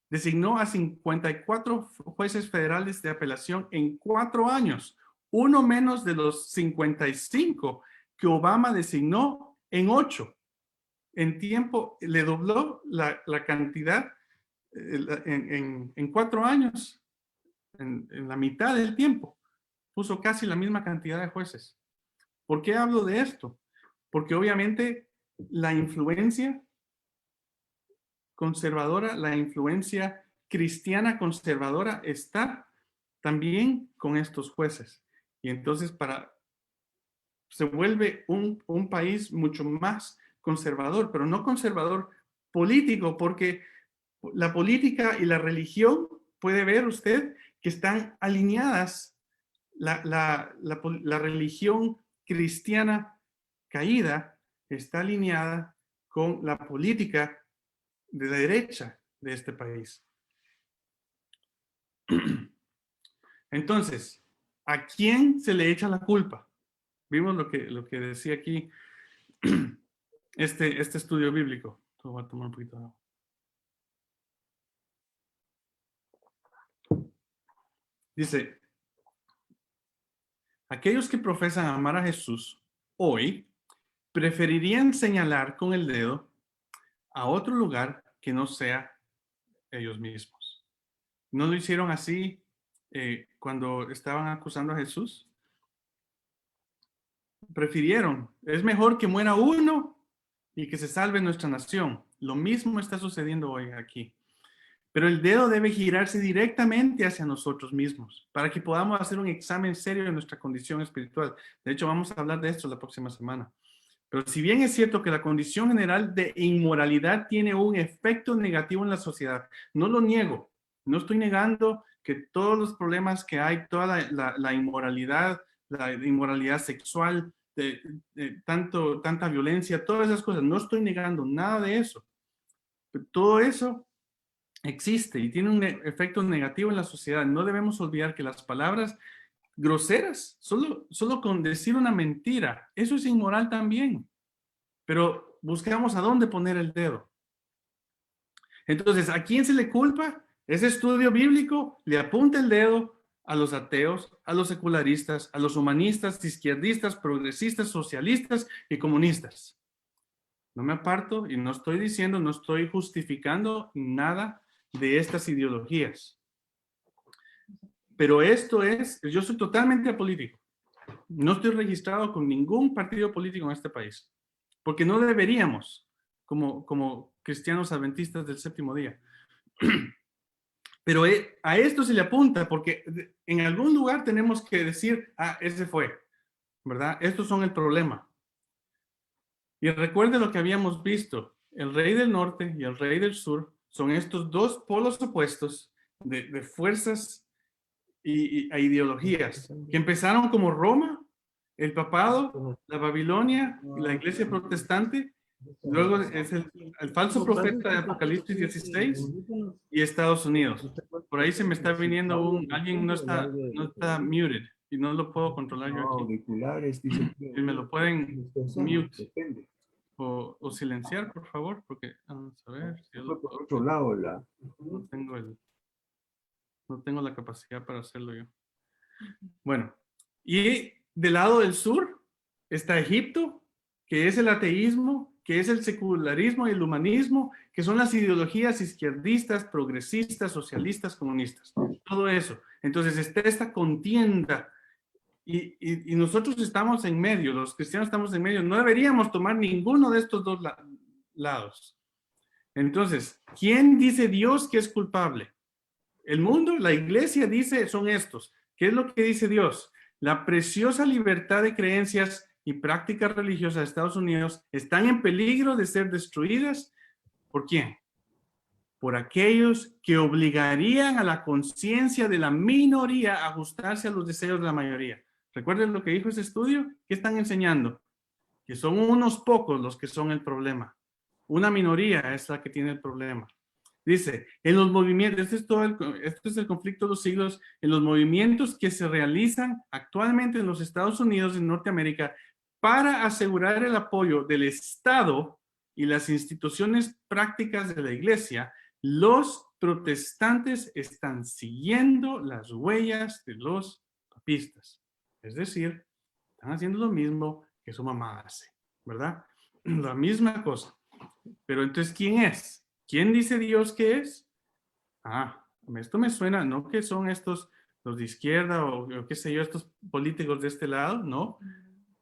Designó a 54 jueces federales de apelación en 4 años, uno menos de los 55 que Obama designó en 8. En tiempo, le dobló la cantidad en 4 años, en la mitad del tiempo. Puso casi la misma cantidad de jueces. ¿Por qué hablo de esto? Porque obviamente la influencia conservadora, la influencia cristiana conservadora está también con estos jueces. Y entonces se vuelve un país mucho más conservador, pero no conservador político, porque la política y la religión, puede ver usted que están alineadas. La religión cristiana caída está alineada con la política de la derecha de este país. Entonces, ¿a quién se le echa la culpa? Vimos lo que decía aquí este estudio bíblico. Voy a tomar un poquito de agua. Dice, aquellos que profesan amar a Jesús hoy preferirían señalar con el dedo a otro lugar que no sea ellos mismos. ¿No lo hicieron así cuando estaban acusando a Jesús? Prefirieron, es mejor que muera uno y que se salve nuestra nación. Lo mismo está sucediendo hoy aquí. Pero el dedo debe girarse directamente hacia nosotros mismos para que podamos hacer un examen serio de nuestra condición espiritual. De hecho, vamos a hablar de esto la próxima semana. Pero si bien es cierto que la condición general de inmoralidad tiene un efecto negativo en la sociedad, no lo niego. No estoy negando que todos los problemas que hay, toda la inmoralidad sexual, tanta violencia, todas esas cosas, no estoy negando nada de eso. Pero todo eso existe y tiene un efecto negativo en la sociedad. No debemos olvidar que las palabras groseras, solo con decir una mentira, eso es inmoral también. Pero buscamos a dónde poner el dedo. Entonces, ¿a quién se le culpa? Ese estudio bíblico le apunta el dedo a los ateos, a los secularistas, a los humanistas, izquierdistas, progresistas, socialistas y comunistas. No me aparto y no estoy justificando nada de estas ideologías. Pero yo soy totalmente apolítico. No estoy registrado con ningún partido político en este país, porque no deberíamos, como cristianos adventistas del séptimo día. Pero a esto se le apunta, porque en algún lugar tenemos que decir, ese fue, ¿verdad? Estos son el problema. Y recuerde lo que habíamos visto, el rey del norte y el rey del sur son estos dos polos opuestos de fuerzas a ideologías que empezaron como Roma, el papado, la Babilonia y la iglesia protestante, Luego es el falso profeta de Apocalipsis 16 y Estados Unidos. Por ahí se me está viniendo alguien no está muted y no lo puedo controlar yo aquí. Auriculares, dice que Si me lo pueden mute o silenciar, por favor, porque vamos a ver si yo lo por puedo. otro lado, No tengo la capacidad para hacerlo yo. Bueno, y del lado del sur está Egipto, que es el ateísmo, que es el secularismo y el humanismo, que son las ideologías izquierdistas, progresistas, socialistas, comunistas. Todo eso. Entonces está esta contienda y nosotros estamos en medio, los cristianos estamos en medio. No deberíamos tomar ninguno de estos dos lados. Entonces, ¿quién dice Dios que es culpable? El mundo, la iglesia dice, son estos. ¿Qué es lo que dice Dios? La preciosa libertad de creencias y prácticas religiosas de Estados Unidos están en peligro de ser destruidas. ¿Por quién? Por aquellos que obligarían a la conciencia de la minoría a ajustarse a los deseos de la mayoría. ¿Recuerden lo que dijo ese estudio? ¿Qué están enseñando? Que son unos pocos los que son el problema. Una minoría es la que tiene el problema. Dice, en los movimientos, este es el conflicto de los siglos, en los movimientos que se realizan actualmente en los Estados Unidos, en Norteamérica, para asegurar el apoyo del Estado y las instituciones prácticas de la iglesia, los protestantes están siguiendo las huellas de los papistas. Es decir, están haciendo lo mismo que su mamá hace, ¿verdad? La misma cosa. Pero entonces, ¿quién es? ¿Quién dice Dios que es? Esto me suena, no que son estos, los de izquierda o qué sé yo, estos políticos de este lado, no.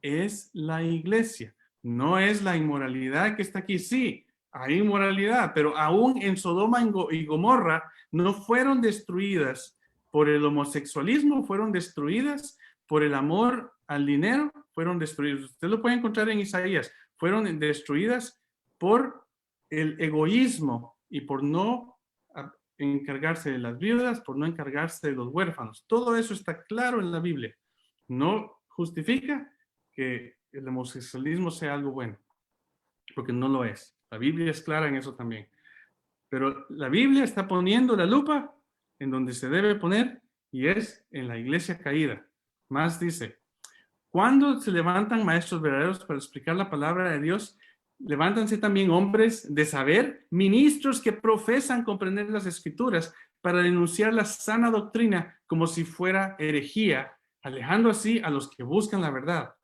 Es la iglesia, no es la inmoralidad que está aquí. Sí, hay inmoralidad, pero aún en Sodoma y Gomorra no fueron destruidas por el homosexualismo, fueron destruidas por el amor al dinero, fueron destruidas. Usted lo puede encontrar en Isaías, fueron destruidas por el egoísmo y por no encargarse de las viudas, por no encargarse de los huérfanos. Todo eso está claro en la Biblia. No justifica que el homosexualismo sea algo bueno, porque no lo es. La Biblia es clara en eso también. Pero la Biblia está poniendo la lupa en donde se debe poner y es en la iglesia caída. Más dice, cuando se levantan maestros verdaderos para explicar la palabra de Dios, levántanse también hombres de saber, ministros que profesan comprender las escrituras para denunciar la sana doctrina como si fuera herejía, alejando así a los que buscan la verdad.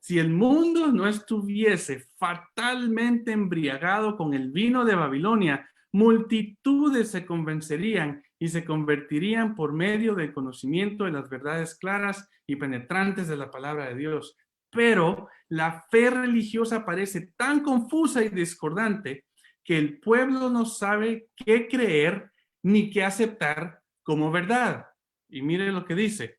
Si el mundo no estuviese fatalmente embriagado con el vino de Babilonia, multitudes se convencerían y se convertirían por medio del conocimiento de las verdades claras y penetrantes de la palabra de Dios. Pero la fe religiosa parece tan confusa y discordante que el pueblo no sabe qué creer ni qué aceptar como verdad. Y mire lo que dice.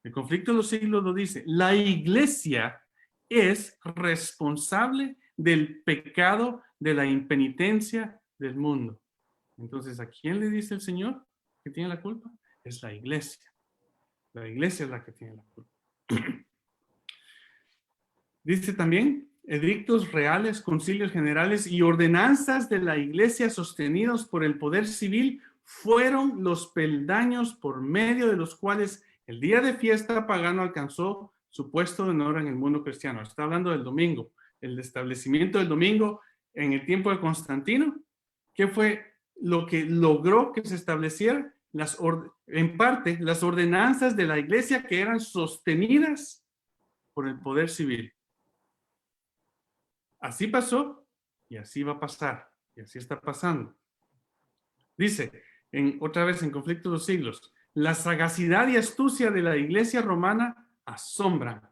El conflicto de los siglos lo dice. La iglesia es responsable del pecado de la impenitencia del mundo. Entonces, ¿a quién le dice el Señor que tiene la culpa? Es la iglesia. La iglesia es la que tiene la culpa. Dice también, edictos reales, concilios generales y ordenanzas de la iglesia sostenidos por el poder civil fueron los peldaños por medio de los cuales el día de fiesta pagano alcanzó su puesto de honor en el mundo cristiano. Está hablando del domingo, el establecimiento del domingo en el tiempo de Constantino. ¿Qué fue lo que logró que se estableciera? En parte, las ordenanzas de la iglesia que eran sostenidas por el poder civil. Así pasó y así va a pasar y así está pasando. Dice, otra vez en Conflicto de los Siglos, la sagacidad y astucia de la iglesia romana asombran.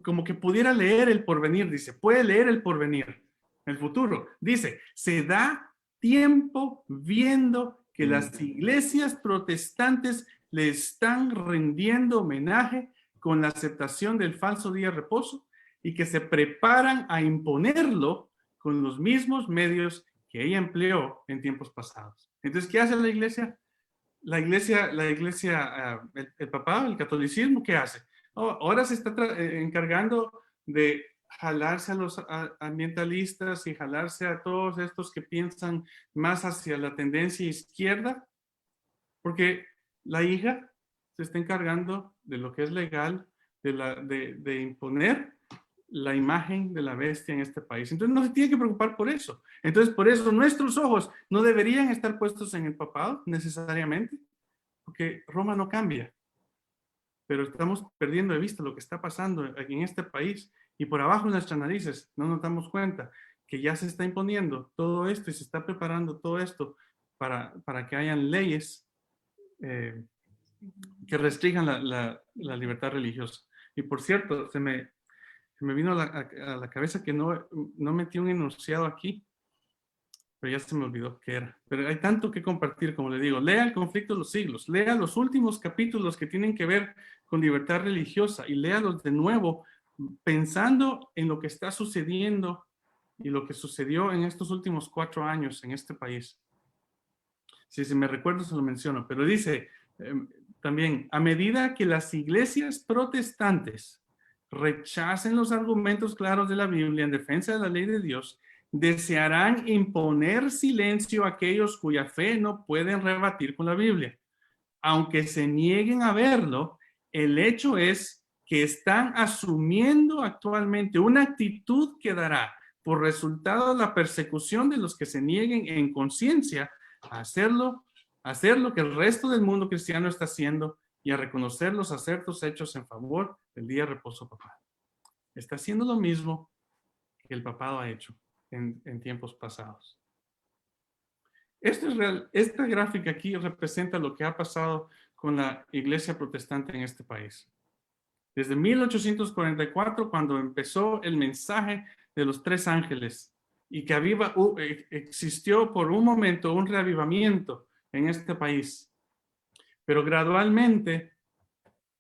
Como que pudiera leer el porvenir, dice, puede leer el porvenir, el futuro. Dice, se da tiempo viendo que las iglesias protestantes le están rindiendo homenaje con la aceptación del falso día de reposo y que se preparan a imponerlo con los mismos medios que ella empleó en tiempos pasados. Entonces, ¿qué hace la iglesia? El papado, el catolicismo, ¿qué hace? Ahora se está encargando de jalarse a los ambientalistas y jalarse a todos estos que piensan más hacia la tendencia izquierda, porque la hija se está encargando de lo que es legal, de imponer la imagen de la bestia en este país. Entonces no se tiene que preocupar por eso. Entonces por eso nuestros ojos no deberían estar puestos en el papado necesariamente, porque Roma no cambia. Pero estamos perdiendo de vista lo que está pasando aquí en este país y por abajo de nuestras narices no nos damos cuenta que ya se está imponiendo todo esto y se está preparando todo esto para que hayan leyes que restringan la libertad religiosa. Y por cierto, se me vino a la cabeza que no metí un enunciado aquí, pero ya se me olvidó qué era. Pero hay tanto que compartir, como le digo. Lea El conflicto de los siglos, lea los últimos capítulos que tienen que ver con libertad religiosa y léalos de nuevo, pensando en lo que está sucediendo y lo que sucedió en estos últimos 4 años en este país. Si me recuerdo, se lo menciono, pero dice también, a medida que las iglesias protestantes rechacen los argumentos claros de la Biblia en defensa de la ley de Dios, desearán imponer silencio a aquellos cuya fe no pueden rebatir con la Biblia. Aunque se nieguen a verlo, el hecho es que están asumiendo actualmente una actitud que dará por resultado la persecución de los que se nieguen en conciencia a hacer lo que el resto del mundo cristiano está haciendo y a reconocer los acertos hechos en favor del día de reposo papal. Está haciendo lo mismo que el papado ha hecho en tiempos pasados. Esto es real. Esta gráfica aquí representa lo que ha pasado con la iglesia protestante en este país. Desde 1844, cuando empezó el mensaje de los 3 ángeles y que existió por un momento un reavivamiento en este país. Pero gradualmente,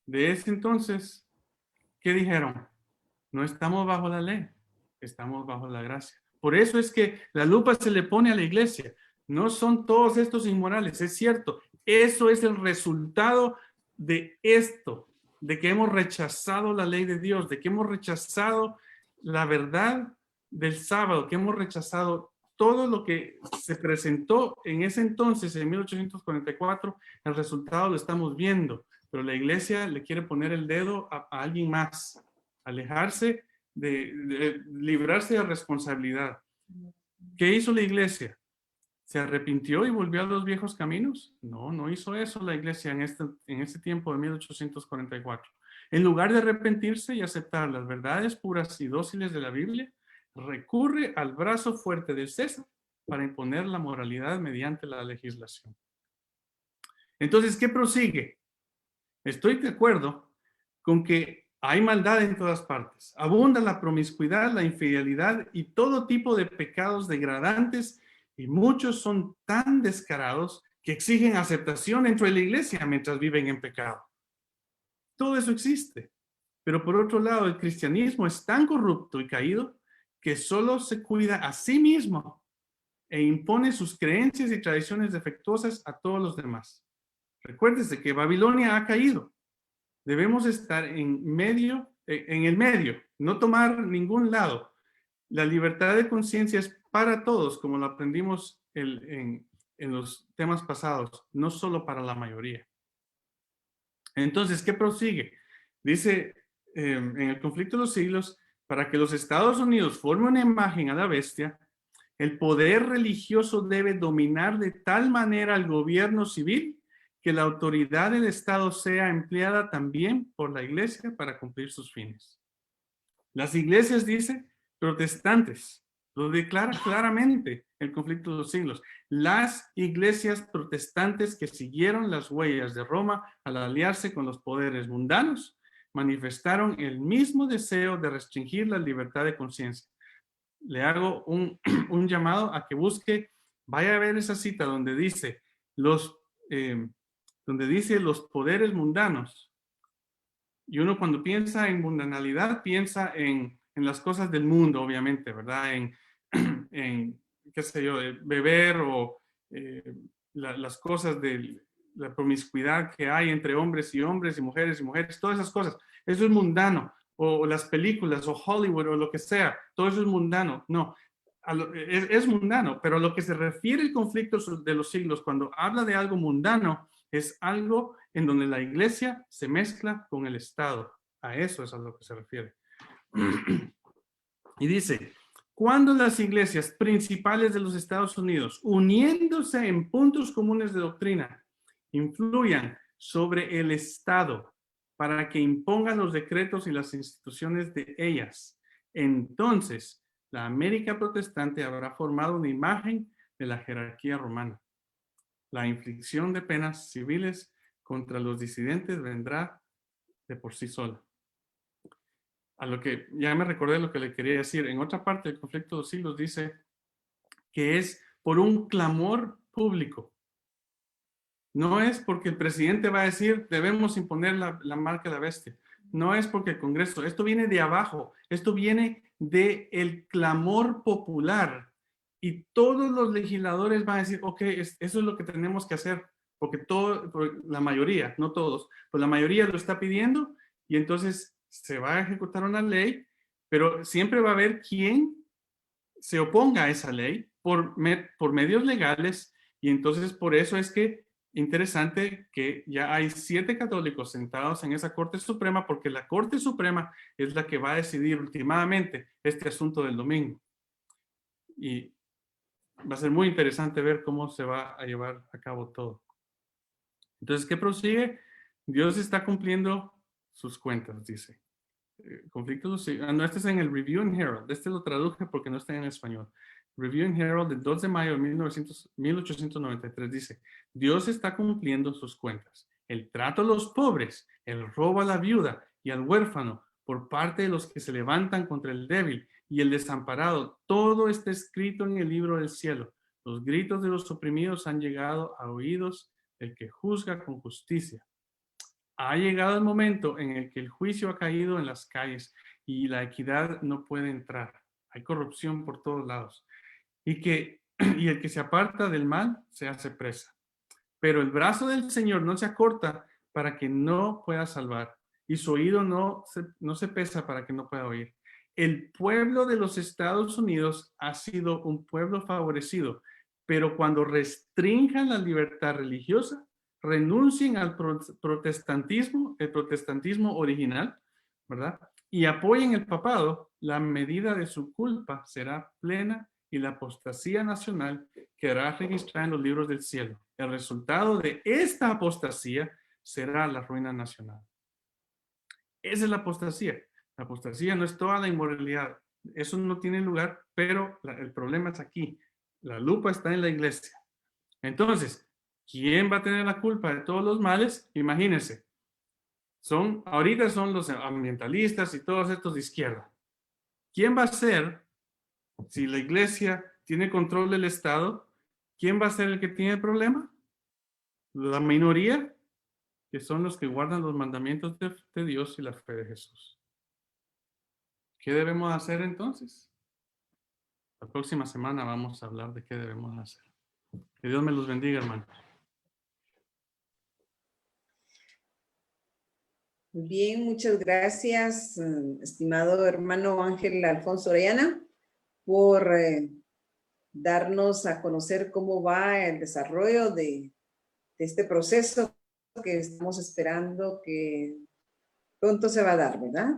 de ese entonces, ¿qué dijeron? No estamos bajo la ley, estamos bajo la gracia. Por eso es que la lupa se le pone a la iglesia. No son todos estos inmorales, es cierto. Eso es el resultado de esto, de que hemos rechazado la ley de Dios, de que hemos rechazado la verdad del sábado, que hemos rechazado todo lo que se presentó en ese entonces, en 1844, el resultado lo estamos viendo. Pero la iglesia le quiere poner el dedo a alguien más, alejarse de librarse de responsabilidad. ¿Qué hizo la iglesia? ¿Se arrepintió y volvió a los viejos caminos? No, no hizo eso la iglesia en este tiempo de 1844. En lugar de arrepentirse y aceptar las verdades puras y dóciles de la Biblia, recurre al brazo fuerte del César para imponer la moralidad mediante la legislación. Entonces, ¿qué prosigue? Estoy de acuerdo con que hay maldad en todas partes. Abunda la promiscuidad, la infidelidad y todo tipo de pecados degradantes, y muchos son tan descarados que exigen aceptación dentro de la iglesia mientras viven en pecado. Todo eso existe. Pero por otro lado, el cristianismo es tan corrupto y caído que solo se cuida a sí mismo e impone sus creencias y tradiciones defectuosas a todos los demás. Recuérdese que Babilonia ha caído. Debemos estar en el medio, no tomar ningún lado. La libertad de conciencia es para todos, como lo aprendimos en los temas pasados, no solo para la mayoría. Entonces, ¿qué prosigue? Dice en el conflicto de los siglos, para que los Estados Unidos formen una imagen a la bestia, el poder religioso debe dominar de tal manera al gobierno civil que la autoridad del Estado sea empleada también por la iglesia para cumplir sus fines. Las iglesias, dice, protestantes, lo declara claramente el conflicto de los siglos. Las iglesias protestantes que siguieron las huellas de Roma al aliarse con los poderes mundanos, manifestaron el mismo deseo de restringir la libertad de conciencia. Le hago un llamado a que busque, vaya a ver esa cita donde dice los poderes mundanos. Y uno cuando piensa en mundanalidad, piensa en las cosas del mundo, obviamente, ¿verdad? En qué sé yo, beber o las cosas de la promiscuidad que hay entre hombres y hombres y mujeres, todas esas cosas. Eso es mundano. o las películas, o Hollywood, o lo que sea, todo eso es mundano. No, es mundano, pero a lo que se refiere el conflicto de los siglos, cuando habla de algo mundano, es algo en donde la iglesia se mezcla con el Estado. A eso es a lo que se refiere. Y dice, cuando las iglesias principales de los Estados Unidos, uniéndose en puntos comunes de doctrina, influyan sobre el Estado para que impongan los decretos y las instituciones de ellas, entonces la América protestante habrá formado una imagen de la jerarquía romana. La inflicción de penas civiles contra los disidentes vendrá de por sí sola. A lo que ya me recordé lo que le quería decir. En otra parte del conflicto de los siglos dice que es por un clamor público. No es porque el presidente va a decir debemos imponer la marca de la bestia. No es porque el Congreso, esto viene de abajo, esto viene del clamor popular. Y todos los legisladores van a decir, ok, eso es lo que tenemos que hacer, porque la mayoría, no todos, pues la mayoría lo está pidiendo y entonces se va a ejecutar una ley, pero siempre va a haber quien se oponga a esa ley por medios legales y entonces por eso es que interesante que ya hay 7 católicos sentados en esa Corte Suprema porque la Corte Suprema es la que va a decidir últimamente este asunto del domingo. Y va a ser muy interesante ver cómo se va a llevar a cabo todo. Entonces, ¿qué prosigue? Dios está cumpliendo sus cuentas, dice. Conflictos, no, este es en el Review and Herald, este lo traduje porque no está en español. Review and Herald del 2 de mayo de 1893 dice, Dios está cumpliendo sus cuentas. El trato a los pobres, el robo a la viuda y al huérfano por parte de los que se levantan contra el débil y el desamparado, todo está escrito en el libro del cielo. Los gritos de los oprimidos han llegado a oídos del que juzga con justicia. Ha llegado el momento en el que el juicio ha caído en las calles y la equidad no puede entrar. Hay corrupción por todos lados. Y el que se aparta del mal se hace presa. Pero el brazo del Señor no se acorta para que no pueda salvar. Y su oído no se pesa para que no pueda oír. El pueblo de los Estados Unidos ha sido un pueblo favorecido, pero cuando restrinjan la libertad religiosa, renuncien al protestantismo, el protestantismo original, ¿verdad? Y apoyen el papado, la medida de su culpa será plena y la apostasía nacional quedará registrada en los libros del cielo. El resultado de esta apostasía será la ruina nacional. Esa es la apostasía. La apostasía no es toda la inmoralidad. Eso no tiene lugar, pero el problema es aquí. La lupa está en la iglesia. Entonces, ¿quién va a tener la culpa de todos los males? Imagínense. Ahorita son los ambientalistas y todos estos de izquierda. ¿Quién va a ser, si la iglesia tiene control del Estado, quién va a ser el que tiene el problema? La minoría, que son los que guardan los mandamientos de Dios y la fe de Jesús. ¿Qué debemos hacer entonces? La próxima semana vamos a hablar de qué debemos hacer. Que Dios me los bendiga, hermano. Bien, muchas gracias, estimado hermano Ángel Alfonso Orellana, por darnos a conocer cómo va el desarrollo de este proceso que estamos esperando que pronto se va a dar, ¿verdad?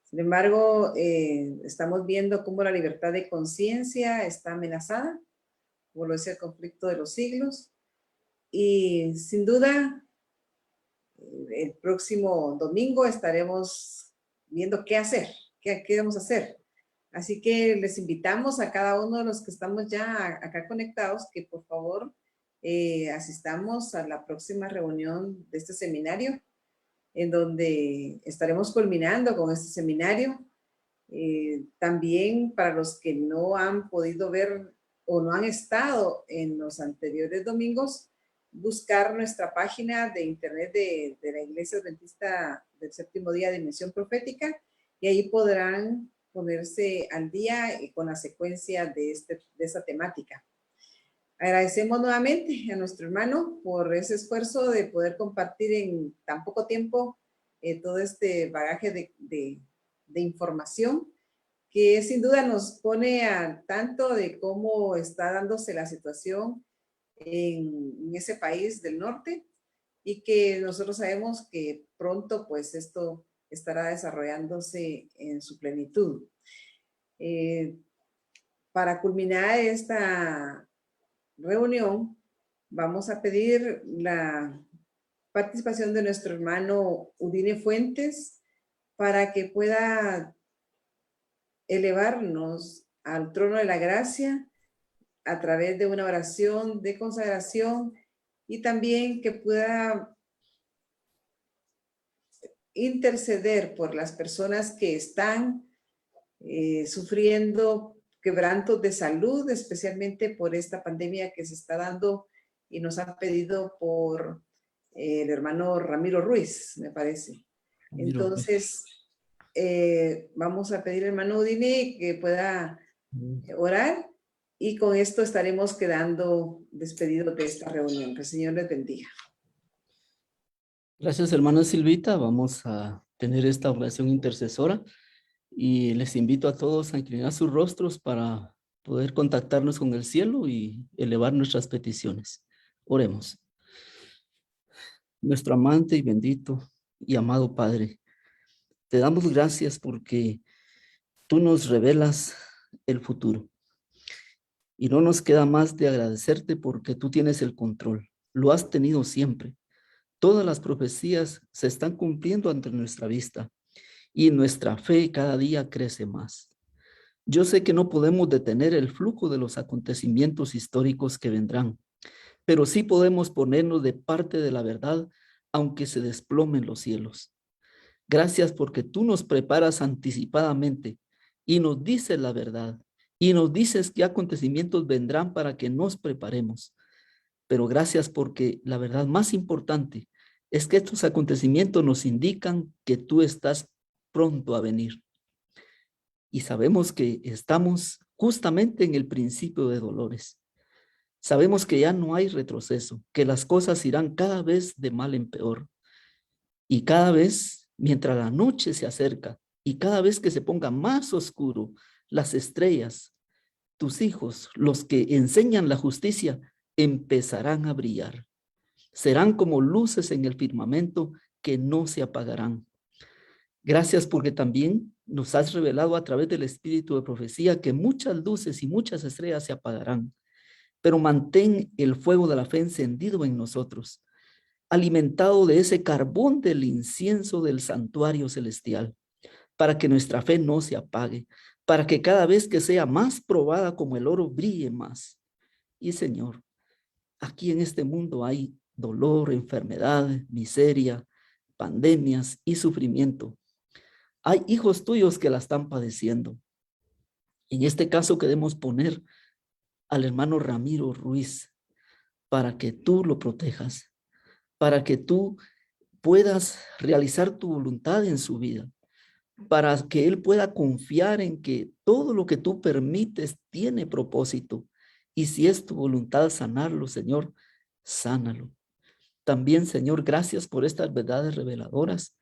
Sin embargo, estamos viendo cómo la libertad de conciencia está amenazada, como lo es el conflicto de los siglos, y sin duda, el próximo domingo estaremos viendo qué hacer, qué debemos hacer. Así que les invitamos a cada uno de los que estamos ya acá conectados que por favor asistamos a la próxima reunión de este seminario, en donde estaremos culminando con este seminario. También para los que no han podido ver o no han estado en los anteriores domingos, buscar nuestra página de internet de la Iglesia Adventista del Séptimo Día de Dimensión Profética, y ahí podrán ponerse al día con la secuencia de esa temática. Agradecemos nuevamente a nuestro hermano por ese esfuerzo de poder compartir en tan poco tiempo todo este bagaje de de información que sin duda nos pone al tanto de cómo está dándose la situación en ese país del norte y que nosotros sabemos que pronto pues esto estará desarrollándose en su plenitud. Para culminar esta reunión, vamos a pedir la participación de nuestro hermano Udine Fuentes para que pueda elevarnos al trono de la gracia a través de una oración de consagración y también que pueda interceder por las personas que están sufriendo quebrantos de salud, especialmente por esta pandemia que se está dando y nos han pedido por el hermano Ramiro Ruiz, me parece. Entonces, vamos a pedir al hermano Udine que pueda orar y con esto estaremos quedando despedidos de esta reunión. Que el Señor les bendiga. Gracias, hermana Silvita. Vamos a tener esta oración intercesora y les invito a todos a inclinar sus rostros para poder contactarnos con el cielo y elevar nuestras peticiones. Oremos. Nuestro amante y bendito y amado Padre, te damos gracias porque tú nos revelas el futuro. Y no nos queda más de agradecerte porque tú tienes el control. Lo has tenido siempre. Todas las profecías se están cumpliendo ante nuestra vista y nuestra fe cada día crece más. Yo sé que no podemos detener el flujo de los acontecimientos históricos que vendrán, pero sí podemos ponernos de parte de la verdad aunque se desplomen los cielos. Gracias porque tú nos preparas anticipadamente y nos dices la verdad. Y nos dices qué acontecimientos vendrán para que nos preparemos. Pero gracias porque la verdad más importante es que estos acontecimientos nos indican que tú estás pronto a venir. Y sabemos que estamos justamente en el principio de dolores. Sabemos que ya no hay retroceso, que las cosas irán cada vez de mal en peor. Y cada vez, mientras la noche se acerca y cada vez que se ponga más oscuro, las estrellas, tus hijos, los que enseñan la justicia, empezarán a brillar. Serán como luces en el firmamento que no se apagarán. Gracias porque también nos has revelado a través del espíritu de profecía que muchas luces y muchas estrellas se apagarán. Pero mantén el fuego de la fe encendido en nosotros, alimentado de ese carbón del incienso del santuario celestial, para que nuestra fe no se apague, para que cada vez que sea más probada como el oro brille más. Y Señor, aquí en este mundo hay dolor, enfermedad, miseria, pandemias y sufrimiento. Hay hijos tuyos que la están padeciendo. En este caso queremos poner al hermano Ramiro Ruiz para que tú lo protejas, para que tú puedas realizar tu voluntad en su vida, para que él pueda confiar en que todo lo que tú permites tiene propósito. Y si es tu voluntad sanarlo, Señor, sánalo. También, Señor, gracias por estas verdades reveladoras.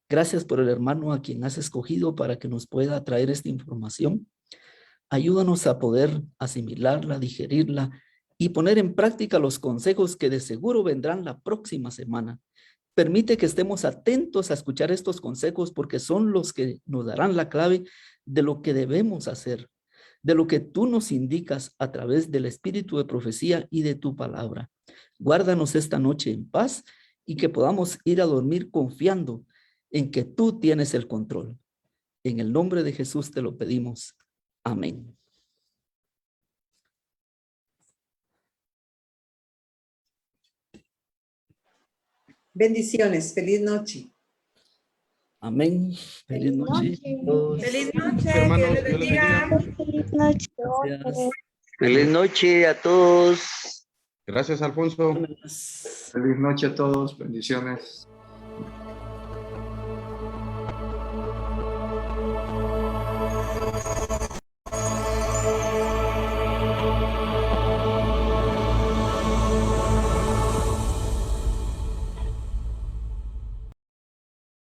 Gracias por el hermano a quien has escogido para que nos pueda traer esta información. Ayúdanos a poder asimilarla, digerirla y poner en práctica los consejos que de seguro vendrán la próxima semana. Permite que estemos atentos a escuchar estos consejos porque son los que nos darán la clave de lo que debemos hacer, de lo que tú nos indicas a través del espíritu de profecía y de tu palabra. Guárdanos esta noche en paz y que podamos ir a dormir confiando en que tú tienes el control. En el nombre de Jesús te lo pedimos. Amén. Bendiciones. Feliz noche. Amén. Feliz noche. Feliz noche. Hermanos, Que Dios les Dios les bendiga. bendiga. Feliz noche. Gracias. Feliz noche a todos. Gracias, Alfonso. Feliz noche a todos, bendiciones.